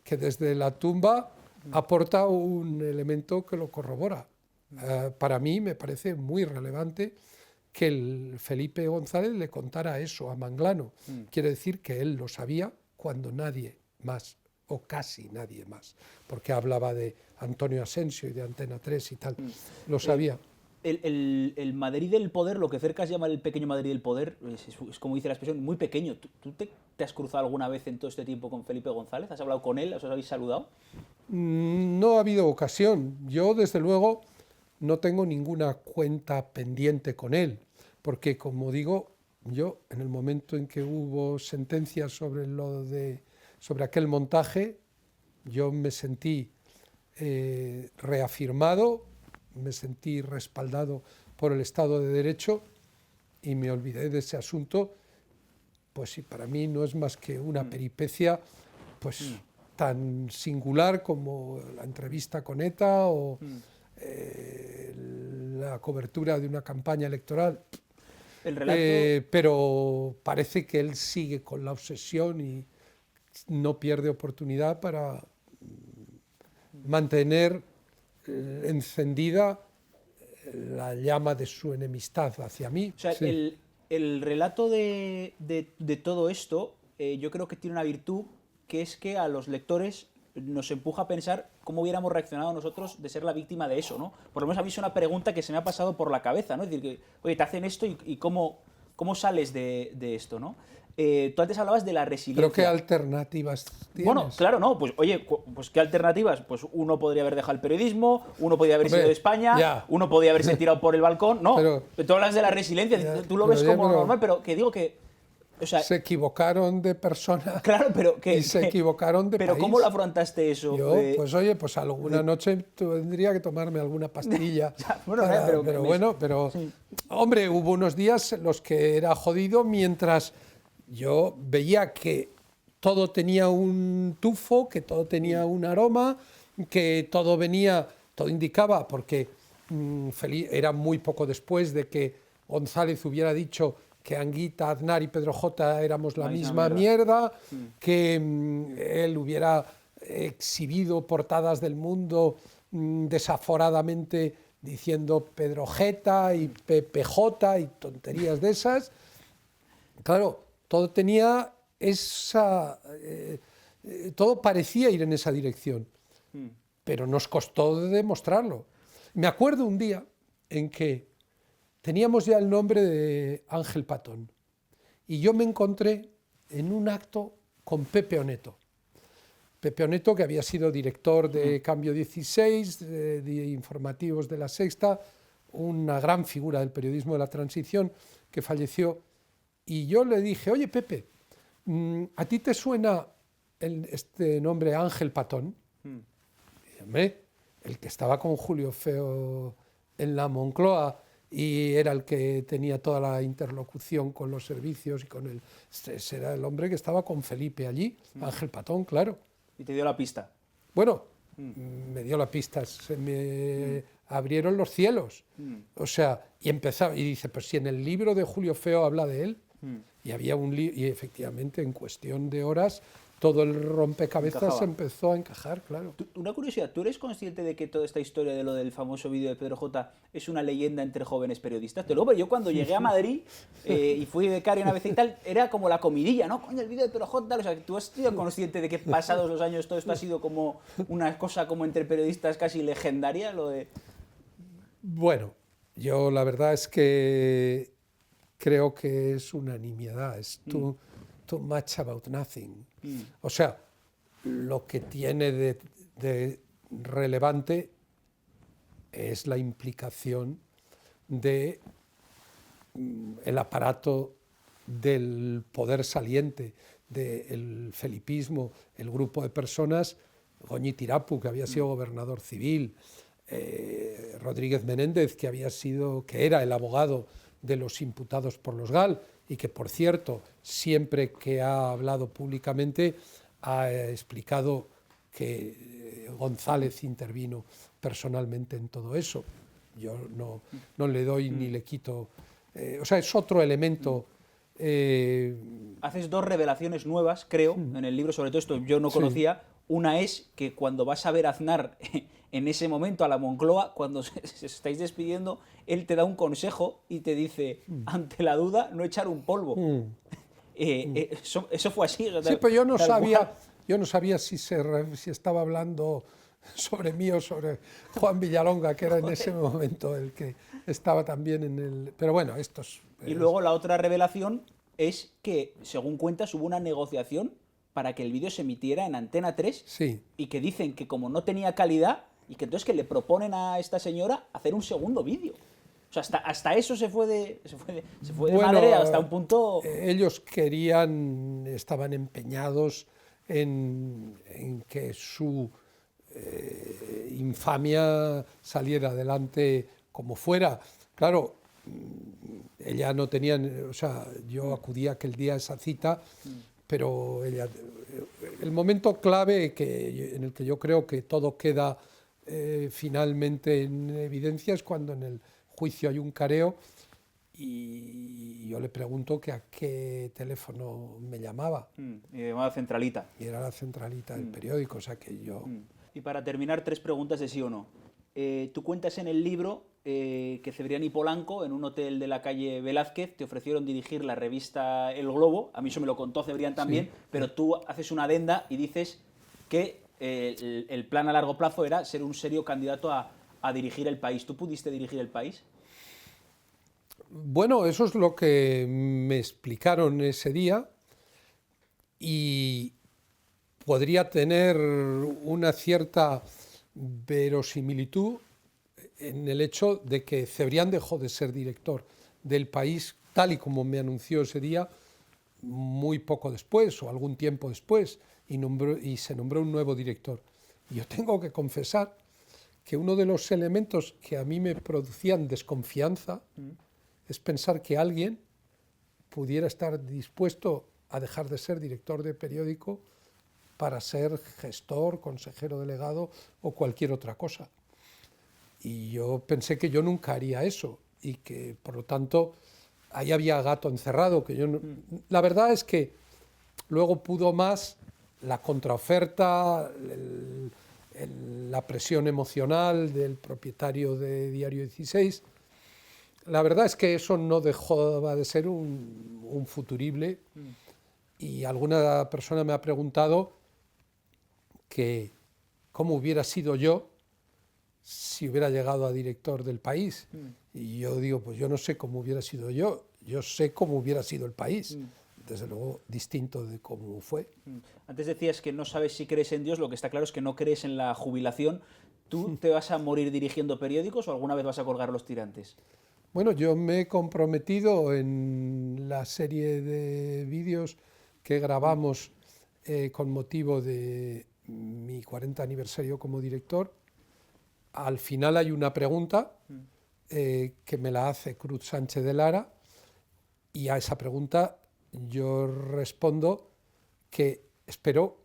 que desde la tumba aporta un elemento que lo corrobora. Para mí me parece muy relevante que el Felipe González le contara eso a Manglano. Quiere decir que él lo sabía cuando nadie más, o casi nadie más, porque hablaba de Antonio Asensio y de Antena 3 y tal, lo sabía. El Madrid del poder, lo que Cercas llama el pequeño Madrid del poder, es como dice la expresión, muy pequeño. ¿Tú te has cruzado alguna vez en todo este tiempo con Felipe González? ¿Has hablado con él? ¿Os habéis saludado? No ha habido ocasión. Yo, desde luego, no tengo ninguna cuenta pendiente con él, porque, como digo, yo, en el momento en que hubo sentencias sobre aquel montaje, yo me sentí reafirmado, me sentí respaldado por el Estado de Derecho y me olvidé de ese asunto. Pues sí, para mí no es más que una peripecia pues tan singular como la entrevista con ETA o la cobertura de una campaña electoral. El relato... Pero parece que él sigue con la obsesión y no pierde oportunidad para mantener encendida la llama de su enemistad hacia mí. O sea, Sí. el relato de todo esto, yo creo que tiene una virtud, que es que a los lectores nos empuja a pensar cómo hubiéramos reaccionado nosotros de ser la víctima de eso, ¿no? Por lo menos a mí es una pregunta que se me ha pasado por la cabeza, ¿no? Es decir, que, oye, te hacen esto y cómo sales de esto, ¿no? Tú antes hablabas de la resiliencia. ¿Pero qué alternativas tienes? Bueno, claro, no, pues oye, pues ¿qué alternativas? Pues uno podría haber dejado el periodismo, uno podría haber sido de España, ya. uno podría haberse tirado por el balcón. No, Pero tú hablas de la resiliencia, ya, tú lo pero ves ya, como pero- normal, pero que digo que... O sea, se equivocaron de persona claro, pero que... y se equivocaron de pero país. ¿cómo lo afrontaste eso? Yo, pues oye, pues alguna noche tendría que tomarme alguna pastilla. Ya, bueno, pero bueno, hombre, hubo unos días en los que era jodido mientras yo veía que todo tenía un tufo, que todo tenía un aroma, que todo indicaba, porque era muy poco después de que González hubiera dicho que Anguita, Aznar y Pedro J éramos la misma mierda, que él hubiera exhibido portadas del Mundo desaforadamente diciendo Pedro Jeta y PPJ y tonterías de esas. Claro, todo tenía todo parecía ir en esa dirección, pero nos costó demostrarlo. Me acuerdo un día en que teníamos ya el nombre de Ángel Patón y yo me encontré en un acto con Pepe Oneto. Pepe Oneto, que había sido director de Cambio 16, de informativos de La Sexta, una gran figura del periodismo de la transición, que falleció. Y yo le dije, oye Pepe, ¿a ti te suena este nombre Ángel Patón? Y, hombre, el que estaba con Julio Feo en la Moncloa y era el que tenía toda la interlocución con los servicios y con él. Ese era el hombre que estaba con Felipe allí, Ángel Patón, claro. Y te dio la pista. Bueno, me dio la pista, se me abrieron los cielos. O sea, y empezaba, y dice, pues si en el libro de Julio Feo habla de él, y había un libro, y efectivamente en cuestión de horas todo el rompecabezas Encajaba. empezó a encajar, claro. Una curiosidad, ¿tú eres consciente de que toda esta historia de lo del famoso vídeo de Pedro J es una leyenda entre jóvenes periodistas? Te lo digo, yo cuando llegué a Madrid y fui becario una vez y tal, era como la comidilla, ¿no? Coño, el vídeo de Pedro J, tal. O sea, ¿tú has sido consciente de que pasados los años todo esto ha sido como una cosa como entre periodistas casi legendaria? Lo de... Bueno, yo la verdad es que creo que es una nimiedad, es too much about nothing. O sea, lo que tiene de relevante es la implicación de el aparato del poder saliente, del felipismo, el grupo de personas, Goñi Tirapu, que había sido gobernador civil, Rodríguez Menéndez, que era el abogado de los imputados por los GAL y que, por cierto, siempre que ha hablado públicamente ha explicado que González intervino personalmente en todo eso. Yo no le doy ni le quito. O sea, es otro elemento. Haces dos revelaciones nuevas, creo, en el libro, sobre todo esto yo no conocía. Una es que cuando vas a ver a Aznar en ese momento a la Moncloa, cuando se estáis despidiendo, él te da un consejo y te dice, ante la duda, no echar un polvo. Eso fue así. Sí, pero yo no sabía si estaba hablando sobre mí o sobre Juan Villalonga, que era en ese momento el que estaba también en el... Pero bueno, Y luego la otra revelación es que, según cuentas, hubo una negociación para que el vídeo se emitiera en Antena 3 Sí. y que dicen que como no tenía calidad y que entonces que le proponen a esta señora hacer un segundo vídeo. O sea, hasta eso se fue de madre hasta un punto... Ellos estaban empeñados en que su infamia saliera adelante como fuera. Claro, ella no tenía, o sea, yo acudí aquel día a esa cita, pero el momento clave en el que yo creo que todo queda finalmente en evidencia es cuando en el juicio hay un careo y yo le pregunto que a qué teléfono me llamaba. Y llamada centralita. Y era la centralita del periódico, o sea que yo... Y para terminar, 3 preguntas de sí o no. Tú cuentas en el libro que Cebrián y Polanco, en un hotel de la calle Velázquez, te ofrecieron dirigir la revista El Globo. A mí eso me lo contó Cebrián también, pero tú haces una adenda y dices que el plan a largo plazo era ser un serio candidato a dirigir El País. ¿Tú pudiste dirigir El País? Bueno, eso es lo que me explicaron ese día y podría tener una cierta verosimilitud en el hecho de que Cebrián dejó de ser director del País, tal y como me anunció ese día, muy poco después o algún tiempo después, y se nombró un nuevo director. Y yo tengo que confesar que uno de los elementos que a mí me producían desconfianza es pensar que alguien pudiera estar dispuesto a dejar de ser director de periódico para ser gestor, consejero delegado o cualquier otra cosa. Y yo pensé que yo nunca haría eso y que, por lo tanto, ahí había gato encerrado. Que yo no... La verdad es que luego pudo más la contraoferta, la presión emocional del propietario de Diario 16. La verdad es que eso no dejó de ser un futurible y alguna persona me ha preguntado que cómo hubiera sido yo si hubiera llegado a director del País. Y yo digo, pues yo no sé cómo hubiera sido yo sé cómo hubiera sido el País. Desde luego distinto de cómo fue. Antes decías que no sabes si crees en Dios, lo que está claro es que no crees en la jubilación. ¿Tú te vas a morir dirigiendo periódicos o alguna vez vas a colgar los tirantes? Bueno, yo me he comprometido en la serie de vídeos que grabamos con motivo de mi 40 aniversario como director. Al final hay una pregunta que me la hace Cruz Sánchez de Lara y a esa pregunta yo respondo que espero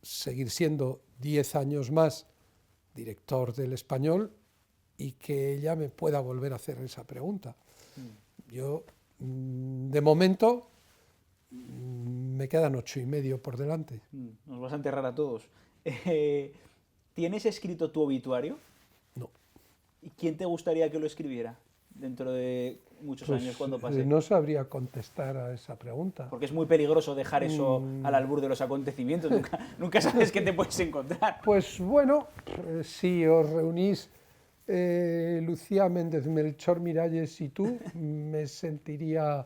seguir siendo 10 años más director del Español y que ella me pueda volver a hacer esa pregunta. Yo, de momento, me quedan 8 y medio por delante. Nos vas a enterrar a todos. ¿Tienes escrito tu obituario? No. ¿Y quién te gustaría que lo escribiera dentro de muchos años cuando pase? No sabría contestar a esa pregunta. Porque es muy peligroso dejar eso al albur de los acontecimientos. Nunca sabes qué te puedes encontrar. Pues bueno, si os reunís Lucía Méndez, Melchor Miralles y tú, me sentiría...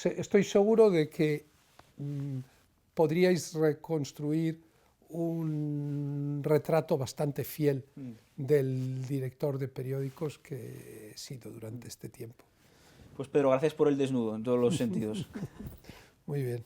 Estoy seguro de que podríais reconstruir un retrato bastante fiel del director de periódicos que he sido durante este tiempo. Pues Pedro, gracias por el desnudo en todos los sentidos. Muy bien.